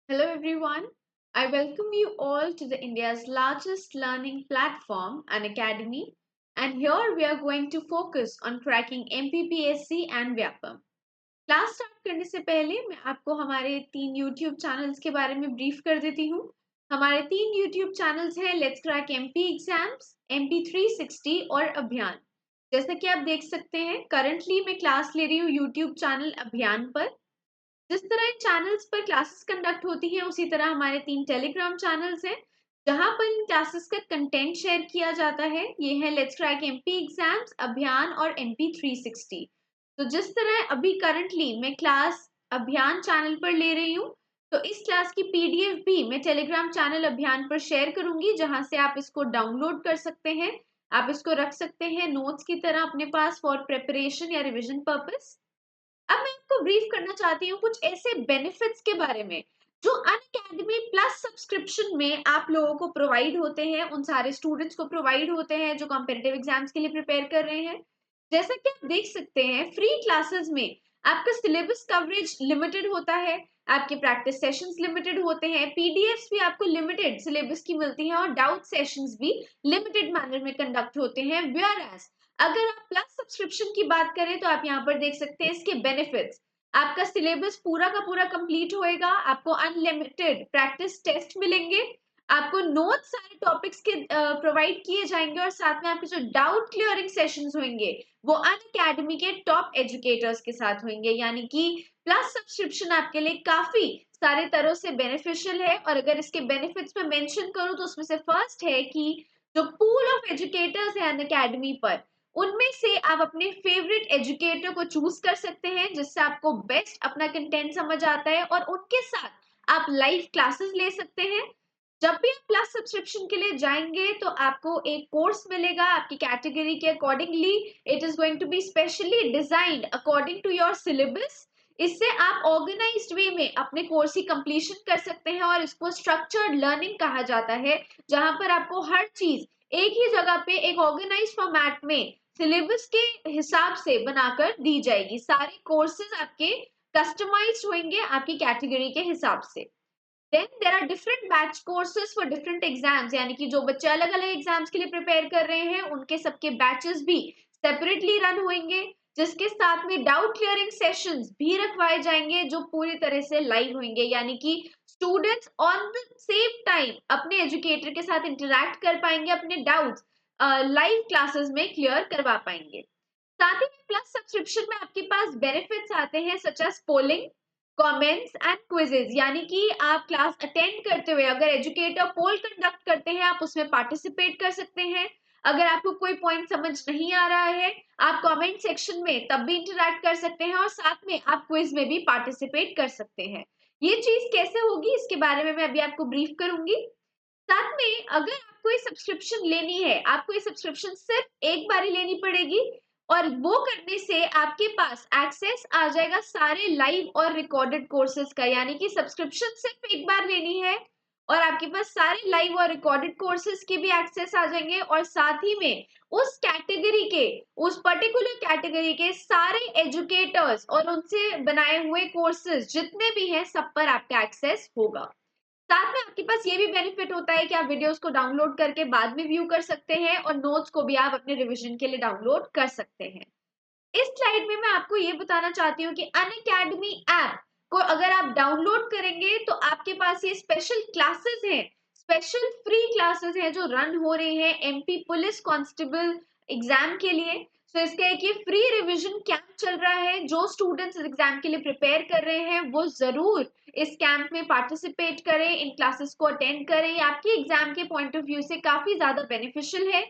Hello everyone. I welcome you all to the India's largest learning platform, an academy, and here we are going to focus on cracking MPPSC and Vyapam. Class start करने से पहले मैं आपको हमारे 3 YouTube channels के बारे में brief कर देती हूँ. हमारे 3 YouTube चैनल्स हैं let's crack MP exams, MP 360 और अभियान. जैसा कि आप देख सकते हैं करंटली मैं क्लास ले रही हूँ YouTube चैनल अभियान पर. जिस तरह इन चैनल्स पर क्लासेस कंडक्ट होती हैं उसी तरह हमारे 3 टेलीग्राम चैनल्स हैं जहां पर इन क्लासेस का कंटेंट शेयर किया जाता है. ये है लेट्स क्रैक एमपी एग्जाम्स, अभियान और MP 360. तो जिस तरह अभी करंटली मैं क्लास अभियान चैनल पर ले रही हूँ तो इस क्लास की PDF भी मैं टेलीग्राम चैनल अभियान पर शेयर करूंगी जहां से आप इसको डाउनलोड कर सकते हैं. आप इसको रख सकते हैं नोट्स की तरह अपने पास फॉर प्रिपरेशन या रिविजन पर्पस. अब मैं आपको ब्रीफ करना चाहती हूँ कुछ ऐसे बेनिफिट्स के बारे में जो अनअकैडमी प्लस सब्सक्रिप्शन में आप लोगों को प्रोवाइड होते हैं, उन सारे स्टूडेंट्स को प्रोवाइड होते हैं जो कॉम्पिटिटिव एग्जाम्स के लिए प्रिपेयर कर रहे हैं. जैसा कि आप देख सकते हैं फ्री क्लासेस में आपका सिलेबस कवरेज लिमिटेड होता है, आपके प्रैक्टिस सेशंस लिमिटेड होते हैं, पीडीएफ्स भी आपको लिमिटेड सिलेबस की मिलती हैं और डाउट सेशंस भी लिमिटेड मैनर में कंडक्ट होते हैं. वेयर एज अगर आप प्लस सब्सक्रिप्शन की बात करें तो आप यहाँ पर देख सकते हैं इसके बेनिफिट्स. आपका सिलेबस पूरा का पूरा कंप्लीट होएगा, आपको अनलिमिटेड प्रैक्टिस टेस्ट मिलेंगे, आपको नोट्स सारे टॉपिक्स के प्रोवाइड किए जाएंगे और साथ में आपके जो डाउट क्लियरिंग सेशंस होंगे वो अनअकैडमी के टॉप एजुकेटर्स के साथ होंगे. यानी कि प्लस सब्सक्रिप्शन आपके लिए काफी सारे तरह से बेनिफिशियल है. और अगर इसके बेनिफिट्स में मेंशन करूं तो उसमें से फर्स्ट है कि जो पूल ऑफ एजुकेटर्स है अनअकैडमी पर उनमें से आप अपने फेवरेट एजुकेटर को चूज कर सकते हैं जिससे आपको बेस्ट अपना कंटेंट समझ आता है और उनके साथ आप लाइव क्लासेस ले सकते हैं. जब भी आप प्लस सब्सक्रिप्शन के लिए जाएंगे तो आपको एक कोर्स मिलेगा आपकी कैटेगरी के accordingly. It is going to be specially designed according to your syllabus. इससे आप ऑर्गेनाइज्ड वे में अपने कोर्स की कंप्लीशन कर सकते हैं और इसको स्ट्रक्चर्ड लर्निंग कहा जाता है जहां पर आपको हर चीज एक ही जगह पे एक ऑर्गेनाइज फॉर्मेट में सिलेबस के हिसाब से बनाकर दी जाएगी. सारे कोर्सेज आपके कस्टमाइज्ड होंगे आपकी कैटेगरी के हिसाब से. Then there are different batch courses for different exams. यानी कि जो बच्चे अलग अलग एग्जाम्स के लिए प्रिपेयर कर रहे हैं उनके सबके बैचेस भी सेपरेटली रन होंगे जिसके साथ में डाउट क्लियरिंग सेशंस भी रखवाए जाएंगे जो पूरी तरह से लाइव होंगे. यानी कि students on the same time अपने एजुकेटर के साथ इंटरेक्ट कर पाएंगे, अपने डाउट्स लाइव क्लासेस में क्लियर करवा पाएंगे. साथ ही में प्लस सब्सक्रिप्शन में आपके पास बेनिफिट्स आते हैं such as polling, comments and quizzes. यानी कि आप क्लास अटेंड करते हुए अगर एजुकेटर पोल कंडक्ट करते हैं आप उसमें पार्टिसिपेट कर सकते हैं. अगर आपको कोई पॉइंट समझ नहीं आ रहा है आप कमेंट सेक्शन में तब भी इंटरैक्ट कर सकते हैं और साथ में आप क्विज में भी पार्टिसिपेट कर सकते हैं. ये चीज कैसे होगी इसके बारे में मैं अभी आपको ब्रीफ करूंगी. साथ में अगर आपको ये सब्सक्रिप्शन लेनी है आपको ये सब्सक्रिप्शन सिर्फ एक बार ही लेनी पड़ेगी और वो करने से आपके पास एक्सेस आ जाएगा सारे लाइव और रिकॉर्डेड कोर्सेज का. यानी कि सब्सक्रिप्शन सिर्फ एक बार लेनी है और आपके पास सारे लाइव और रिकॉर्डेड कोर्सेज के भी एक्सेस आ जाएंगे और साथ ही में उस कैटेगरी के उस पर्टिकुलर कैटेगरी के सारे एजुकेटर्स और उनसे बनाए हुए कोर्सेज जितने भी हैं सब पर आपका एक्सेस होगा. साथ में आपके पास ये भी बेनिफिट होता है कि आप वीडियोस को डाउनलोड करके बाद में व्यू कर सकते हैं और नोट्स को भी आप अपने रिवीजन के लिए डाउनलोड कर सकते हैं. इस स्लाइड में मैं आपको ये बताना चाहती हूँ कि अनअकैडमी ऐप को अगर आप डाउनलोड करेंगे तो आपके पास ये स्पेशल क्लासेस हैं, स्पेशल फ्री क्लासेस हैं जो रन हो रही हैं MP पुलिस कांस्टेबल एग्जाम के लिए. तो इसका एक ये फ्री रिवीजन कैंप चल रहा है. जो स्टूडेंट्स इस एग्जाम के लिए प्रिपेयर कर रहे हैं वो जरूर इस कैंप में पार्टिसिपेट करें, इन क्लासेस को अटेंड करें. ये आपके एग्जाम के पॉइंट ऑफ व्यू से काफी ज्यादा बेनिफिशियल है.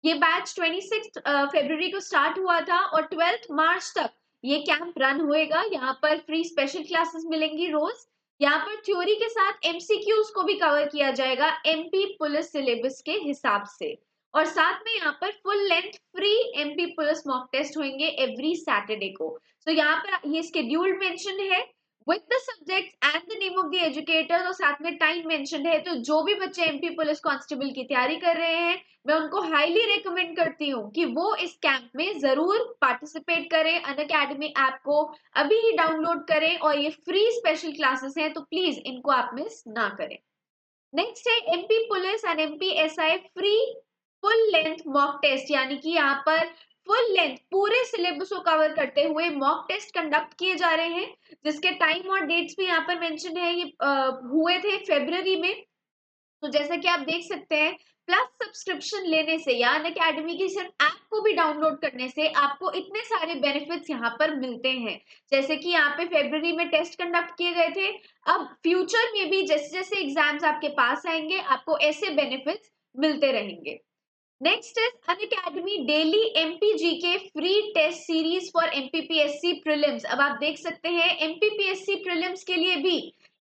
ये बैच 26 फरवरी को स्टार्ट हुआ था और 12 मार्च तक ये कैंप रन होएगा. यहाँ पर फ्री स्पेशल क्लासेस मिलेंगी रोज. यहाँ पर थ्योरी के साथ MCQs को भी कवर किया जाएगा MP पुलिस सिलेबस के हिसाब से और साथ में यहाँ पर full length free MP police mock test होंगे एवरी सैटरडे को. तो यहाँ पर ये स्केड्यूल मेंशन है. With the subject and the name of the educator, और साथ में टाइम मेंशन्ड है। तो जो भी बच्चे एमपी पुलिस कांस्टेबल की तैयारी कर रहे हैं, मैं उनको हाईली रिकमेंड करती हूँ कि वो इस कैंप में जरूर पार्टिसिपेट करें। अनअकैडमी ऐप को अभी ही डाउनलोड करें, और ये फ्री स्पेशल क्लासेस हैं, तो प्लीज इनको आप मिस ना करें। नेक्स्ट है MP police and MP SI free full length mock test, यानी कि यहाँ पर फुल लेंथ पूरे सिलेबस को कवर करते हुए मॉक टेस्ट कंडक्ट किए जा रहे हैं, जिसके टाइम और डेट्स भी यहाँ पर मेंशन है। ये हुए थे फरवरी में। तो जैसा कि आप देख सकते हैं, प्लस सब्सक्रिप्शन लेने से या अनअकैडमी की सिर्फ ऐप को भी डाउनलोड करने से आपको इतने सारे बेनिफिट्स यहाँ पर मिलते हैं। जैसे कि यहाँ पे फरवरी में टेस्ट कंडक्ट किए गए थे, अब फ्यूचर में भी जैसे जैसे एग्जाम्स आपके पास आएंगे, आपको ऐसे बेनिफिट्स मिलते रहेंगे। Next is Unacademy daily MPG के free test series for MPPSC prelims. अब आप देख सकते हैं एमपीपीएससी प्रीलिम्स के लिए भी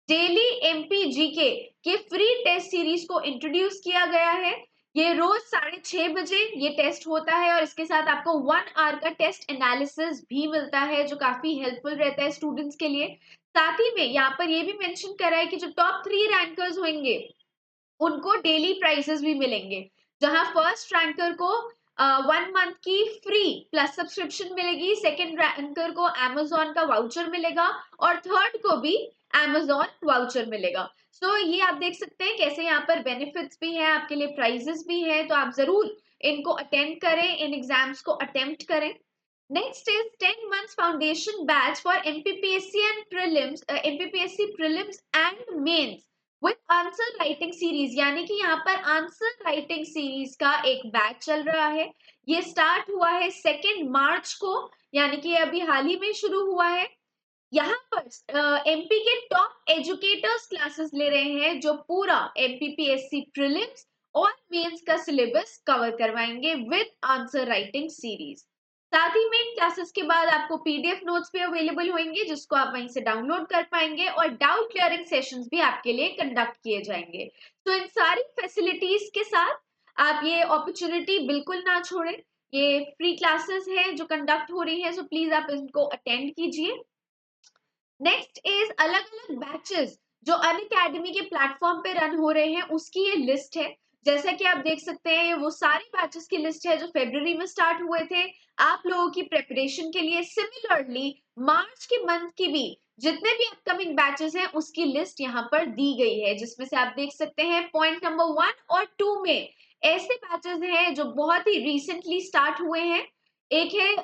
डेली एमपीजीके के फ्री टेस्ट सीरीज को इंट्रोड्यूस किया गया है। ये रोज 6:30 बजे ये टेस्ट होता है, और इसके साथ आपको 1 आवर का टेस्ट एनालिसिस भी मिलता है, जो काफी हेल्पफुल रहता है स्टूडेंट्स के लिए। साथ ही में यहाँ पर ये भी मेंशन करा है कि जो टॉप 3 रैंकर्स होंगे उनको डेली प्राइजेस भी मिलेंगे, जहां फर्स्ट रैंकर को 1 मंथ की फ्री प्लस सब्सक्रिप्शन मिलेगी, सेकंड रैंकर को Amazon का वाउचर मिलेगा, और थर्ड को भी Amazon वाउचर मिलेगा। सो ये आप देख सकते हैं कैसे यहाँ पर बेनिफिट्स भी हैं आपके लिए, प्राइजेस भी हैं, तो आप जरूर इनको अटेंड करें, इन एग्जाम्स को अटेम्प्ट करें। Next is 10 months foundation batch for MPPSC and prelims, MPPSC prelims and mains with answer writing series, यानी कि यहाँ पर आंसर राइटिंग सीरीज का एक बैच चल रहा है। ये स्टार्ट हुआ है 2 मार्च को, यानी कि अभी हाल ही में शुरू हुआ है। यहाँ पर एमपी के टॉप एजुकेटर्स क्लासेस ले रहे हैं, जो पूरा एमपीपीएससी प्रीलिम्स और मेंस का सिलेबस कवर करवाएंगे विद आंसर राइटिंग सीरीज। साथ ही में इन क्लासेस के बाद आपको पीडीएफ नोट्स भी अवेलेबल होंगे, जिसको आप वहीं से डाउनलोड कर पाएंगे, और डाउट क्लियरिंग सेशंस भी आपके लिए कंडक्ट किए जाएंगे। तो इन सारी फैसिलिटीज के साथ आप ये अपॉर्चुनिटी बिल्कुल ना छोड़ें। ये फ्री क्लासेस हैं जो कंडक्ट हो रही है, सो प्लीज आप इनको अटेंड कीजिए। नेक्स्ट इज अलग अलग बैचेस जो अनअकैडमी के प्लेटफॉर्म पे रन हो रहे हैं, उसकी ये लिस्ट है। जैसा कि आप देख सकते हैं, वो सारे बैचेस की लिस्ट है जो फरवरी में स्टार्ट हुए थे। आप लोगों की प्रिपरेशन के लिए सिमिलरली मार्च के मंथ की भी जितने भी अपकमिंग बैचेस हैं उसकी लिस्ट यहाँ पर दी गई है, जिसमें से आप देख सकते हैं पॉइंट नंबर 1 और 2 में ऐसे बैचेस हैं जो बहुत ही रिसेंटली स्टार्ट हुए हैं। एक है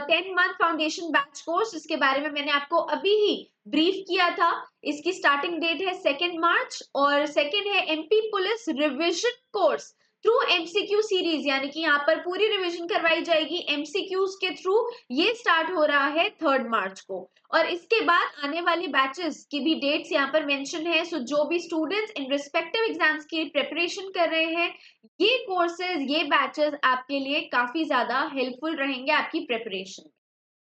10 मंथ फाउंडेशन बैच कोर्स, जिसके बारे में मैंने आपको अभी ही ब्रीफ किया था। इसकी स्टार्टिंग डेट है 2 मार्च, और सेकंड है MP police revision course through MCQ series, यानी कि यहाँ पर पूरी रिवीजन करवाई जाएगी एमसीक्यूज के थ्रू। ये स्टार्ट हो रहा है 3 मार्च को, और इसके बाद आने वाले बैचेस की भी डेट्स यहाँ पर मेंशन है। सो जो भी स्टूडेंट्स इन रिस्पेक्टिव एग्जाम्स की प्रिपरेशन कर रहे हैं, ये कोर्सेज ये बैचेस आपके लिए काफी ज्यादा हेल्पफुल रहेंगे आपकी प्रिपरेशन।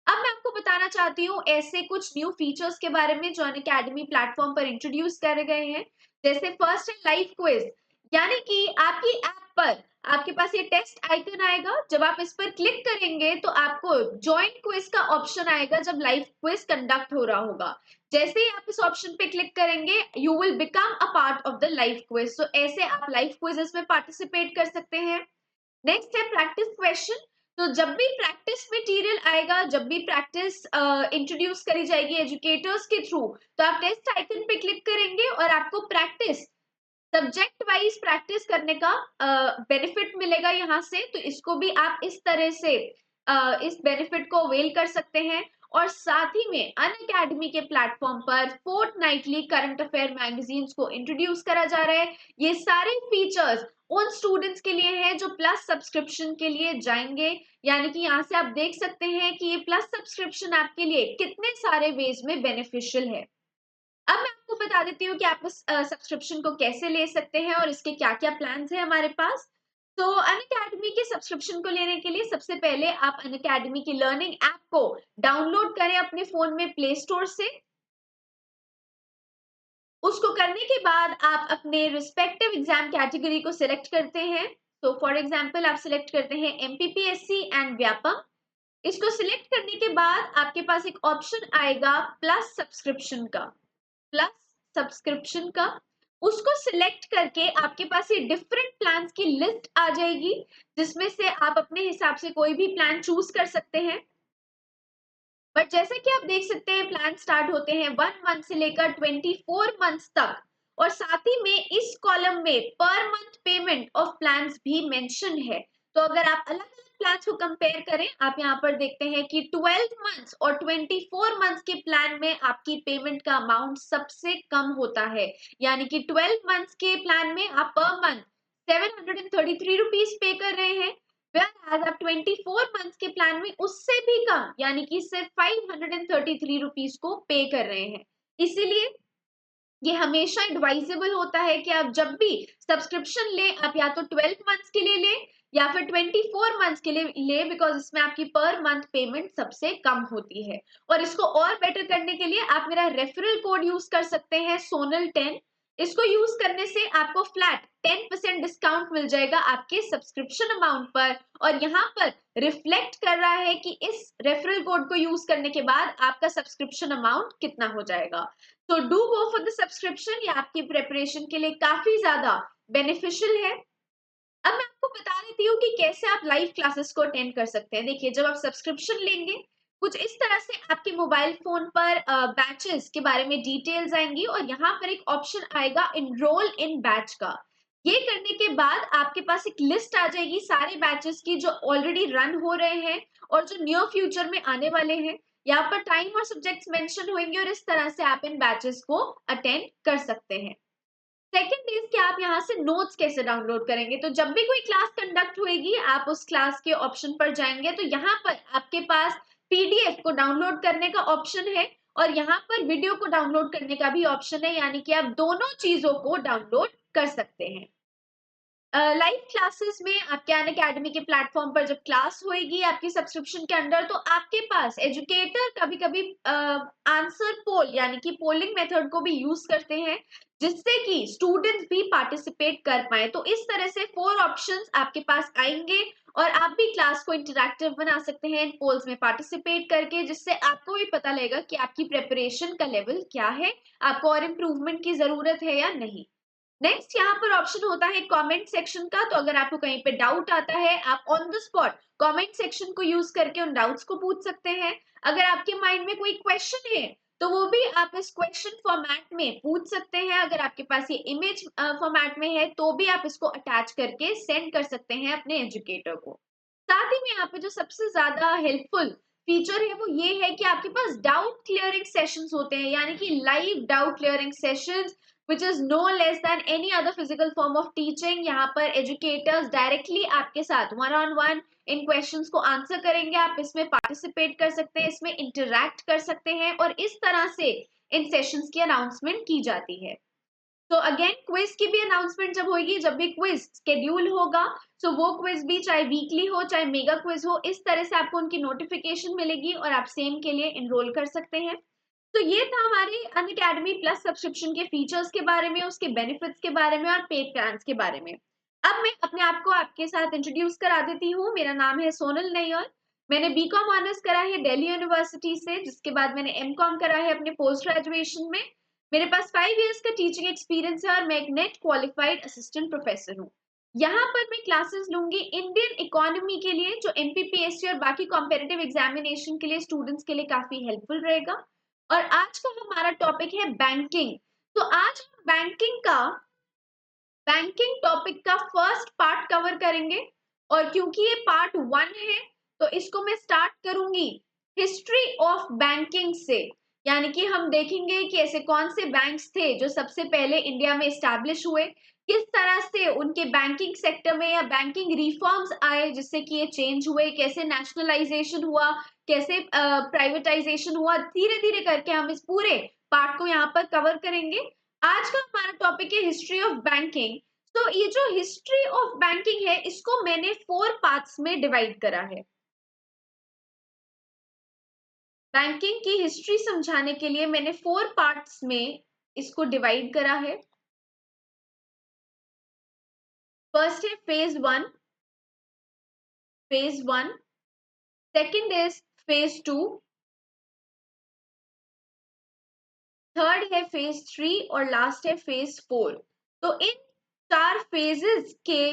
अब मैं आपको बताना चाहती हूँ ऐसे कुछ न्यू फीचर्स के बारे में जो अनअकैडमी प्लेटफॉर्म पर इंट्रोड्यूस करे गए हैं। जैसे फर्स्ट है लाइव क्विज, यानी कि आपकी ऐप पर आपके पास ये टेस्ट आइकन आएगा, जब आप इस पर क्लिक करेंगे तो आपको ज्वाइन क्विज का ऑप्शन आएगा जब लाइव क्विज कंडक्ट हो रहा होगा। जैसे ही आप इस ऑप्शन पे क्लिक करेंगे, you will become a part of the live quiz. So ऐसे आप लाइव क्विजेस में पार्टिसिपेट कर सकते हैं। नेक्स्ट है प्रैक्टिस क्वेश्चन। तो जब भी प्रैक्टिस मटेरियल आएगा, जब भी प्रैक्टिस इंट्रोड्यूस करी जाएगी एजुकेटर्स के थ्रू, तो आप टेस्ट आइकन पे क्लिक करेंगे और आपको प्रैक्टिस सब्जेक्ट वाइज प्रैक्टिस करने का बेनिफिट मिलेगा यहाँ से। तो इसको भी आप इस तरह से इस बेनिफिट को अवेल कर सकते हैं। और साथ ही में अनअकैडमी के प्लेटफॉर्म पर फोर्टनाइटली करंट अफेयर मैगजीन्स को इंट्रोड्यूस करा जा रहा है। ये सारे फीचर्स उन स्टूडेंट्स के लिए हैं जो प्लस सब्सक्रिप्शन के लिए जाएंगे, यानी कि यहाँ से आप देख सकते हैं कि ये प्लस सब्सक्रिप्शन आपके लिए कितने सारे वेज में बेनिफिशियल है। अब मैं आपको बता देती हूँ कि आप इस सब्सक्रिप्शन को कैसे ले सकते हैं और इसके क्या क्या प्लान्स हैं हमारे पास। तो अनअकैडमी के सब्सक्रिप्शन को लेने के लिए सबसे पहले आप अनअकैडमी की लर्निंग ऐप को डाउनलोड करें अपने फोन में प्ले स्टोर से। उसको करने के बाद आप अपने रिस्पेक्टिव एग्जाम कैटेगरी को सिलेक्ट करते हैं। तो फॉर एग्जाम्पल आप सिलेक्ट करते हैं एमपीपीएससी एंड व्यापम। इसको सिलेक्ट करने के बाद आपके पास एक ऑप्शन आएगा प्लस सब्सक्रिप्शन का, प्लस सब्सक्रिप्शन का। उसको सिलेक्ट करके आपके पास ये डिफरेंट प्लान्स की लिस्ट आ जाएगी, जिसमें से आप अपने हिसाब से कोई भी प्लान चूज कर सकते हैं। बट जैसे कि आप देख सकते हैं प्लान स्टार्ट होते हैं 1 मंथ से लेकर 24 मंथ्स तक, और साथ ही में इस कॉलम में per month payment of plans भी मेंशन है। तो अगर आप अलग अलग प्लान्स को कंपेयर करें, आप यहाँ पर देखते हैं कि 12 मंथ्स और 24 मंथ्स के प्लान में आपकी पेमेंट का अमाउंट सबसे कम होता है। यानी कि 12 मंथ्स के प्लान में आप पर मंथ 733 रुपीज पे कर रहे हैं, whereas आप 24 मंथ्स के प्लान में उससे भी कम यानी कि सिर्फ 533 रुपीज को पे कर रहे हैं। इसीलिए ये हमेशा एडवाइजेबल होता है कि आप जब भी सब्सक्रिप्शन ले, आप या तो 12 मंथ्स के लिए ले या फिर 24 मंथ्स के लिए ले, बिकॉज इसमें आपकी पर मंथ पेमेंट सबसे कम होती है। और इसको और बेटर करने के लिए आप मेरा रेफरल कोड यूज कर सकते हैं, सोनल10। इसको यूज करने से आपको फ्लैट 10% डिस्काउंट मिल जाएगा आपके सब्सक्रिप्शन अमाउंट पर। और यहाँ पर रिफ्लेक्ट कर रहा है कि इस रेफरल कोड को यूज करने के बाद आपका सब्सक्रिप्शन अमाउंट कितना हो जाएगा। तो do go for the subscription, ये आपकी प्रेपरेशन के लिए काफी ज्यादा बेनिफिशियल है। अब मैं आपको बता देती हूँ कि कैसे आप लाइव क्लासेस को अटेंड कर सकते हैं। देखिए, जब आप सब्सक्रिप्शन लेंगे, कुछ इस तरह से आपके मोबाइल फोन पर बैचेस के बारे में डिटेल्स आएंगी, और यहाँ पर एक ऑप्शन आएगा इनरोल इन बैच का। ये करने के बाद आपके पास एक लिस्ट आ जाएगी सारे बैचेस की जो ऑलरेडी रन हो रहे हैं और जो नियर फ्यूचर में आने वाले हैं। यहाँ पर टाइम और सब्जेक्ट्स मेंशन होंगे, और इस तरह से आप इन बैचेस को अटेंड कर सकते हैं। सेकेंड इज कि आप यहाँ से नोट्स कैसे डाउनलोड करेंगे। तो जब भी कोई क्लास कंडक्ट होगी, आप उस क्लास के ऑप्शन पर जाएंगे, तो यहाँ पर आपके पास पीडीएफ को डाउनलोड करने का ऑप्शन है, और यहाँ पर वीडियो को डाउनलोड करने का भी ऑप्शन है, यानी कि आप दोनों चीजों को डाउनलोड कर सकते हैं। लाइव क्लासेस में आपके अन अकेडमी के प्लेटफॉर्म पर जब क्लास होएगी आपकी सब्सक्रिप्शन के अंडर, तो आपके पास एजुकेटर कभी कभी आंसर पोल यानी कि पोलिंग मेथड को भी यूज करते हैं, जिससे कि स्टूडेंट्स भी पार्टिसिपेट कर पाए। तो इस तरह से 4 ऑप्शंस आपके पास आएंगे, और आप भी क्लास को इंटरैक्टिव बना सकते हैं इन पोल्स में पार्टिसिपेट करके, जिससे आपको भी पता लगेगा कि आपकी प्रेपरेशन का लेवल क्या है, आपको और इम्प्रूवमेंट की जरूरत है या नहीं। नेक्स्ट यहाँ पर ऑप्शन होता है कमेंट सेक्शन का। तो अगर आपको कहीं पे डाउट आता है, आप on the spot comment section को यूज करके उन डाउट्स को पूछ सकते हैं। अगर आपके माइंड में कोई क्वेश्चन है, तो वो भी आप इस क्वेश्चन फॉर्मेट में पूछ सकते हैं। अगर आपके पास ये इमेज फॉर्मेट में है, तो भी आप इसको अटैच करके सेंड कर सकते हैं अपने एजुकेटर को। साथ ही में यहाँ पे जो सबसे ज्यादा हेल्पफुल फीचर है वो ये है कि आपके पास डाउट क्लियरिंग सेशंस होते हैं, यानी कि live doubt clearing sessions, which is no less than any other physical form of teaching। यहाँ पर एजुकेटर्स डायरेक्टली आपके साथ one on one in questions को आंसर करेंगे। आप इसमें पार्टिसिपेट कर सकते हैं, इसमें इंटरैक्ट कर सकते हैं, और इस तरह से इन सेशंस की अनाउंसमेंट की जाती है। तो अगेन क्विज की भी अनाउंसमेंट जब होगी, जब भी क्विज स्केड्यूल होगा, सो वो क्विज भी चाहे वीकली हो चाहे मेगा क्विज हो, इस तरह से आपको उनकी नोटिफिकेशन मिलेगी और आप सेम के लिए एनरोल कर सकते हैं। तो ये था हमारे अन अकेडमी प्लस सब्सक्रिप्शन के फीचर्स के बारे में, उसके बेनिफिट्स के बारे में और पेड प्लान्स के बारे में। अब मैं अपने आप को आपके साथ इंट्रोड्यूस करा देती हूँ। मेरा नाम है सोनल नैयर। मैंने बीकॉम ऑनर्स करा है दिल्ली यूनिवर्सिटी से, जिसके बाद मैंने एमकॉम करा है अपने पोस्ट ग्रेजुएशन में। मेरे पास 5 इयर्स का टीचिंग एक्सपीरियंस है, और मैं एक नेट क्वालिफाइड असिस्टेंट प्रोफेसर हूँ। यहाँ पर मैं क्लासेस लूंगी इंडियन इकोनॉमी के लिए, जो एमपीपीएससी और बाकी कॉम्पिटिटिव एग्जामिनेशन के लिए स्टूडेंट्स के लिए काफी हेल्पफुल रहेगा। और आज का हमारा टॉपिक है बैंकिंग। तो आज हम बैंकिंग टॉपिक का फर्स्ट पार्ट कवर करेंगे, और क्योंकि ये पार्ट 1 है, तो इसको मैं स्टार्ट करूंगी हिस्ट्री ऑफ बैंकिंग से। यानी कि हम देखेंगे कि ऐसे कौन से बैंक्स थे जो सबसे पहले इंडिया में स्टैब्लिश हुए, किस तरह से उनके बैंकिंग सेक्टर में या बैंकिंग रिफॉर्म्स आए जिससे कि ये चेंज हुए, कैसे नेशनलाइजेशन हुआ, कैसे प्राइवेटाइजेशन हुआ, धीरे धीरे करके हम इस पूरे पार्ट को यहाँ पर कवर करेंगे। आज का हमारा टॉपिक है हिस्ट्री ऑफ बैंकिंग। तो ये जो हिस्ट्री ऑफ बैंकिंग है, इसको मैंने 4 पार्ट्स में डिवाइड करा है। बैंकिंग की हिस्ट्री समझाने के लिए मैंने 4 पार्ट्स में इसको डिवाइड करा है। फर्स्ट है phase 1। Phase 1 second is phase 2, third है फेज 3 और लास्ट है फेज 4। तो इन 4 फेजेस के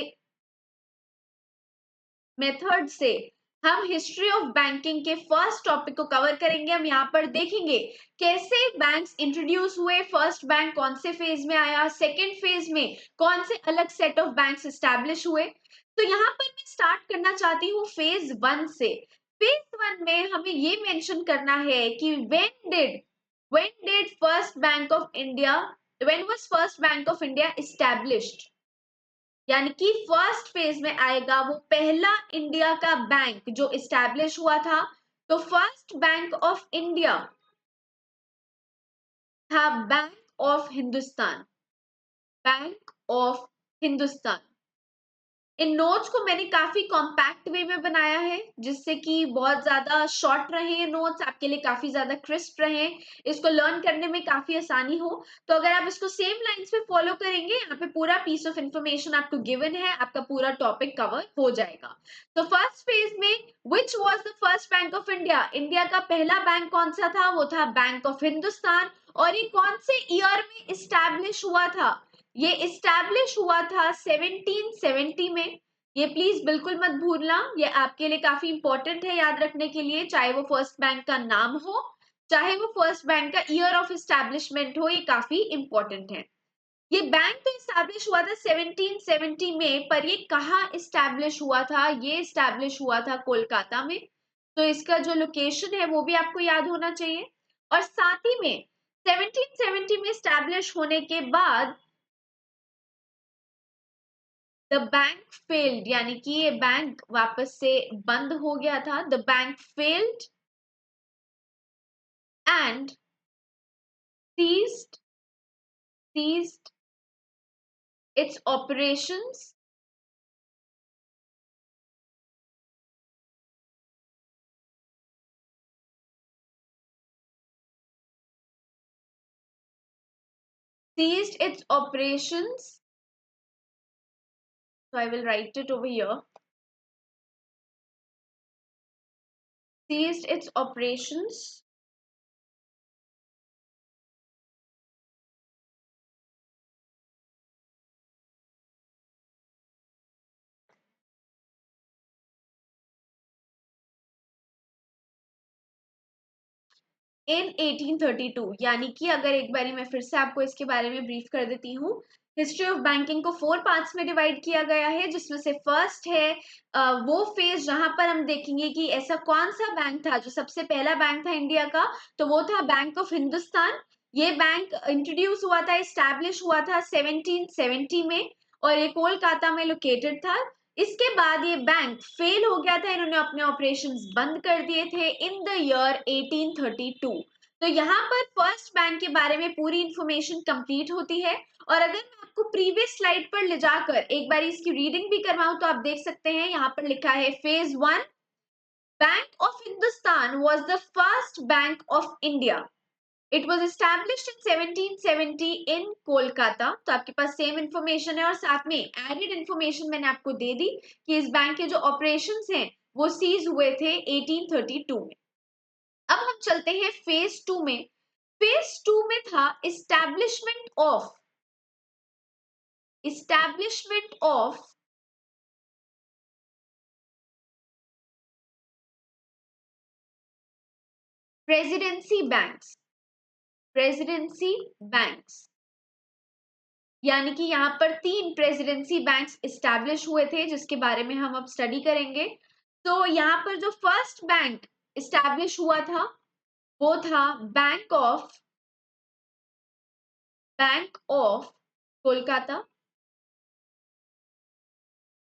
मेथड से हम हिस्ट्री ऑफ बैंकिंग के फर्स्ट टॉपिक को कवर करेंगे। हम यहाँ पर देखेंगे कैसे बैंक्स इंट्रोड्यूस हुए, फर्स्ट बैंक कौन से फेज में आया, सेकेंड फेज में कौन से अलग सेट ऑफ बैंक्स एस्टैब्लिश हुए। तो यहाँ पर मैं स्टार्ट करना चाहती हूँ फेज 1 से। फेज 1 में हमें ये मेंशन करना है कि when did first bank of India, when was first bank of India established, यानी कि फर्स्ट फेज में आएगा वो पहला इंडिया का बैंक जो इस्टेब्लिश हुआ था। तो फर्स्ट बैंक ऑफ इंडिया था bank of Hindustan, bank of Hindustan. In notes को मैंने काफी कॉम्पैक्ट वे में बनाया है जिससे कि बहुत ज्यादा शॉर्ट रहे, ये नोट्स आपके लिए काफी ज्यादा क्रिस्प रहे, इसको लर्न करने में काफी आसानी हो। तो अगर आप इसको सेम लाइंस पे फॉलो करेंगे, यहाँ पे पूरा पीस ऑफ इंफॉर्मेशन आपको गिवन है, आपका पूरा टॉपिक कवर हो जाएगा। तो फर्स्ट फेज में which was the first Bank of India, India का पहला बैंक कौन सा था, वो था बैंक ऑफ हिंदुस्तान। और ये कौन से ईयर में इस्टेब्लिश हुआ था, ये इस्टेब्लिश हुआ था 1770 में। ये प्लीज बिल्कुल मत भूलना, ये आपके लिए काफी इंपॉर्टेंट है याद रखने के लिए, चाहे वो फर्स्ट बैंक का नाम हो, चाहे वो फर्स्ट बैंक का ईयर ऑफ एस्टैब्लिशमेंट हो, ये काफी इंपॉर्टेंट है। ये बैंक तो इस्टेब्लिश हुआ था 1770 में, पर ये कहाँ इस्टेब्लिश हुआ था, ये इस्टेब्लिश हुआ था कोलकाता में। तो इसका जो लोकेशन है वो भी आपको याद होना चाहिए। और साथ ही में 1770 में इस्टेब्लिश होने के बाद द बैंक फेल्ड, यानी कि ये बैंक वापस से बंद हो गया था। The bank failed and ceased its operations so I will write it over here, ceased its operations इन 1832। यानी कि अगर एक बारी मैं फिर से आपको इसके बारे में ब्रीफ कर देती हूँ, हिस्ट्री ऑफ बैंकिंग को 4 पार्ट्स में डिवाइड किया गया है, जिसमें से फर्स्ट है वो फेज जहां पर हम देखेंगे कि ऐसा कौन सा बैंक था जो सबसे पहला बैंक था इंडिया का, तो वो था बैंक ऑफ हिंदुस्तान। ये बैंक इंट्रोड्यूस हुआ था, इस्टेब्लिश हुआ था 1770 में, और ये कोलकाता में लोकेटेड था। इसके बाद ये बैंक फेल हो गया था, इन्होंने अपने ऑपरेशंस बंद कर दिए थे इन द ईयर 1832। तो यहाँ पर फर्स्ट बैंक के बारे में पूरी इंफॉर्मेशन कंप्लीट होती है। और अगर मैं आपको प्रीवियस स्लाइड पर ले जाकर एक बार इसकी रीडिंग भी करवाऊं तो आप देख सकते हैं, यहाँ पर लिखा है phase 1, bank of Hindustan was the first Bank of India, it was established in 1770 in Kolkata. तो आपके पास सेम इंफॉर्मेशन है और साथ में एडेड इंफॉर्मेशन मैंने आपको दे दी कि इस बैंक के जो ऑपरेशंस हैं वो सीज हुए थे 1832 में। अब हम चलते हैं फेज 2 में। फेज 2 में था इस्टेब्लिशमेंट ऑफ प्रेसिडेंसी बैंक्स, यानी कि यहाँ पर 3 प्रेसिडेंसी बैंक्स इस्टेब्लिश हुए थे जिसके बारे में हम अब स्टडी करेंगे। तो यहाँ पर जो फर्स्ट बैंक इस्टेब्लिश हुआ था वो था बैंक ऑफ कोलकाता।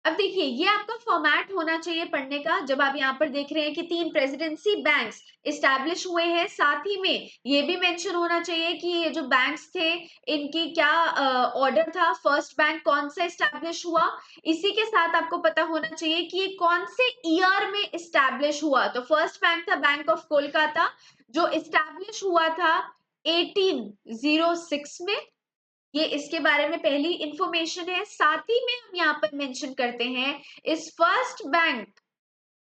अब देखिए ये आपका फॉर्मेट होना चाहिए पढ़ने का, जब आप यहाँ पर देख रहे हैं कि 3 प्रेसिडेंसी बैंक्स इस्टेब्लिश हुए हैं, साथ ही में ये भी मेंशन होना चाहिए कि ये जो बैंक्स थे इनकी क्या ऑर्डर था, फर्स्ट बैंक कौन सा इस्टेब्लिश हुआ। इसी के साथ आपको पता होना चाहिए कि ये कौन से ईयर में इस्टेब्लिश हुआ। तो फर्स्ट बैंक था बैंक ऑफ कोलकाता जो इस्टेब्लिश हुआ था 1806 में, ये इसके बारे में पहली इंफॉर्मेशन है। साथ ही में हम यहाँ पर मेंशन करते हैं इस फर्स्ट बैंक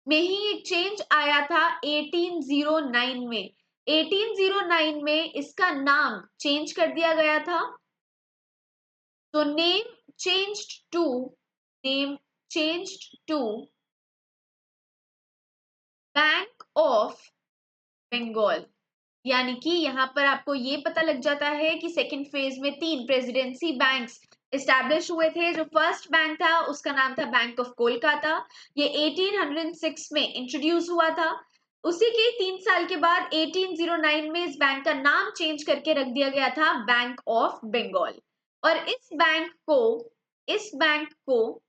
में ही एक चेंज आया था 1809 में। 1809 में इसका नाम चेंज कर दिया गया था। तो name changed to Bank of Bengal. यानी कि यहाँ पर आपको ये पता लग जाता है कि सेकेंड फेज में 3 प्रेसिडेंसी बैंक्स एस्टैब्लिश हुए थे। जो फर्स्ट बैंक था उसका नाम था बैंक ऑफ कोलकाता। ये 1806 में इंट्रोड्यूस हुआ था। उसी के 3 साल के बाद 1809 में इस बैंक का नाम चेंज करके रख दिया गया था बैंक ऑफ बंगाल। और इस बैंक को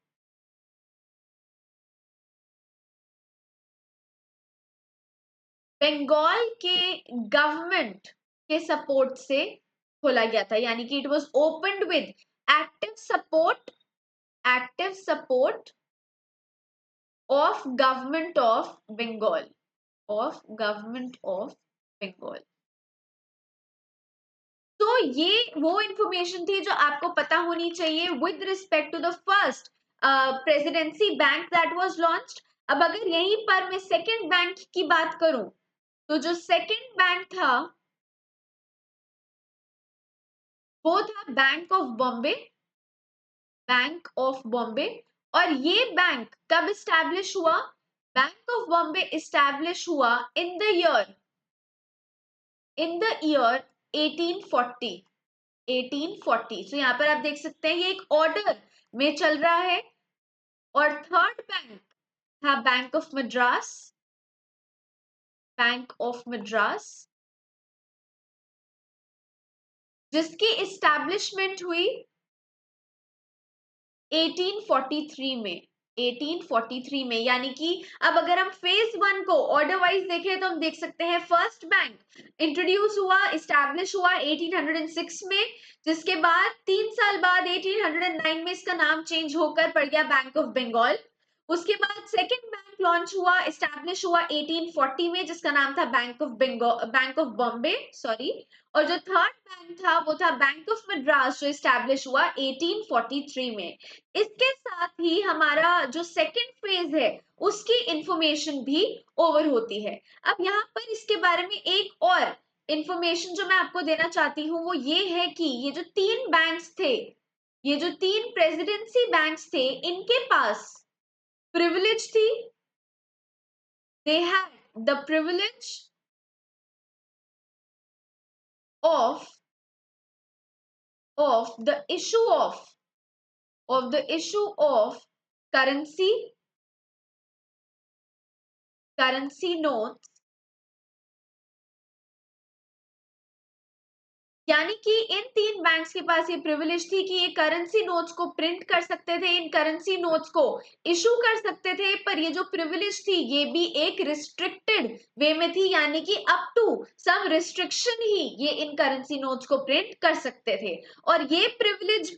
बंगाल के गवर्नमेंट के सपोर्ट से खोला गया था। यानी कि it was opened with active support of government of Bengal. तो ये वो इंफॉर्मेशन थी जो आपको पता होनी चाहिए with respect to the first presidency bank that was launched. अब अगर यहीं पर मैं सेकंड बैंक की बात करूं, तो जो सेकंड बैंक था वो था बैंक ऑफ बॉम्बे। और ये बैंक कब इस्टेब्लिश हुआ? बैंक ऑफ बॉम्बे इस्टेब्लिश हुआ इन द ईयर 1840। 1840। तो यहाँ पर आप देख सकते हैं ये एक ऑर्डर में चल रहा है। और थर्ड बैंक था बैंक ऑफ मद्रास, जिसकी इस्टेब्लिशमेंट हुई 1843 में। 1843 में। यानी कि अब अगर हम फेज 1 को ऑर्डर वाइज देखें तो हम देख सकते हैं फर्स्ट बैंक इंट्रोड्यूस हुआ, इस्टेब्लिश हुआ 1806 में। जिसके बाद 3 साल बाद 1809 में इसका नाम चेंज होकर पड़ गया बैंक ऑफ बंगाल। उसके बाद सेकंड बैंक लॉन्च हुआ, इस्टेब्लिश हुआ 1840 में, जिसका नाम था बैंक ऑफ बॉम्बे, सॉरी। और जो थर्ड बैंक था वो था बैंक ऑफ मद्रास, जो इस्टेब्लिश हुआ 1843 में। इसके साथ ही हमारा जो सेकंड फेज है उसकी इंफॉर्मेशन भी ओवर होती है। अब यहाँ पर इसके बारे में एक और इंफॉर्मेशन जो मैं आपको देना चाहती हूँ वो ये है कि ये जो तीन प्रेसिडेंसी बैंक्स थे, इनके पास प्रिविलेज थी। They had the privilege of the issue of currency notes. यानी कि इन तीन बैंक्स के पास ये प्रिविलेज थी कि ये करेंसी नोट्स को प्रिंट कर सकते थे, इन करेंसी नोट्स को इशू कर सकते थे। पर ये जो प्रिविलेज थी ये भी एक रिस्ट्रिक्टेड वे में थी। यानी कि अप टू सम रिस्ट्रिक्शन ही ये इन करेंसी नोट्स को प्रिंट कर सकते थे। और ये प्रिविलेज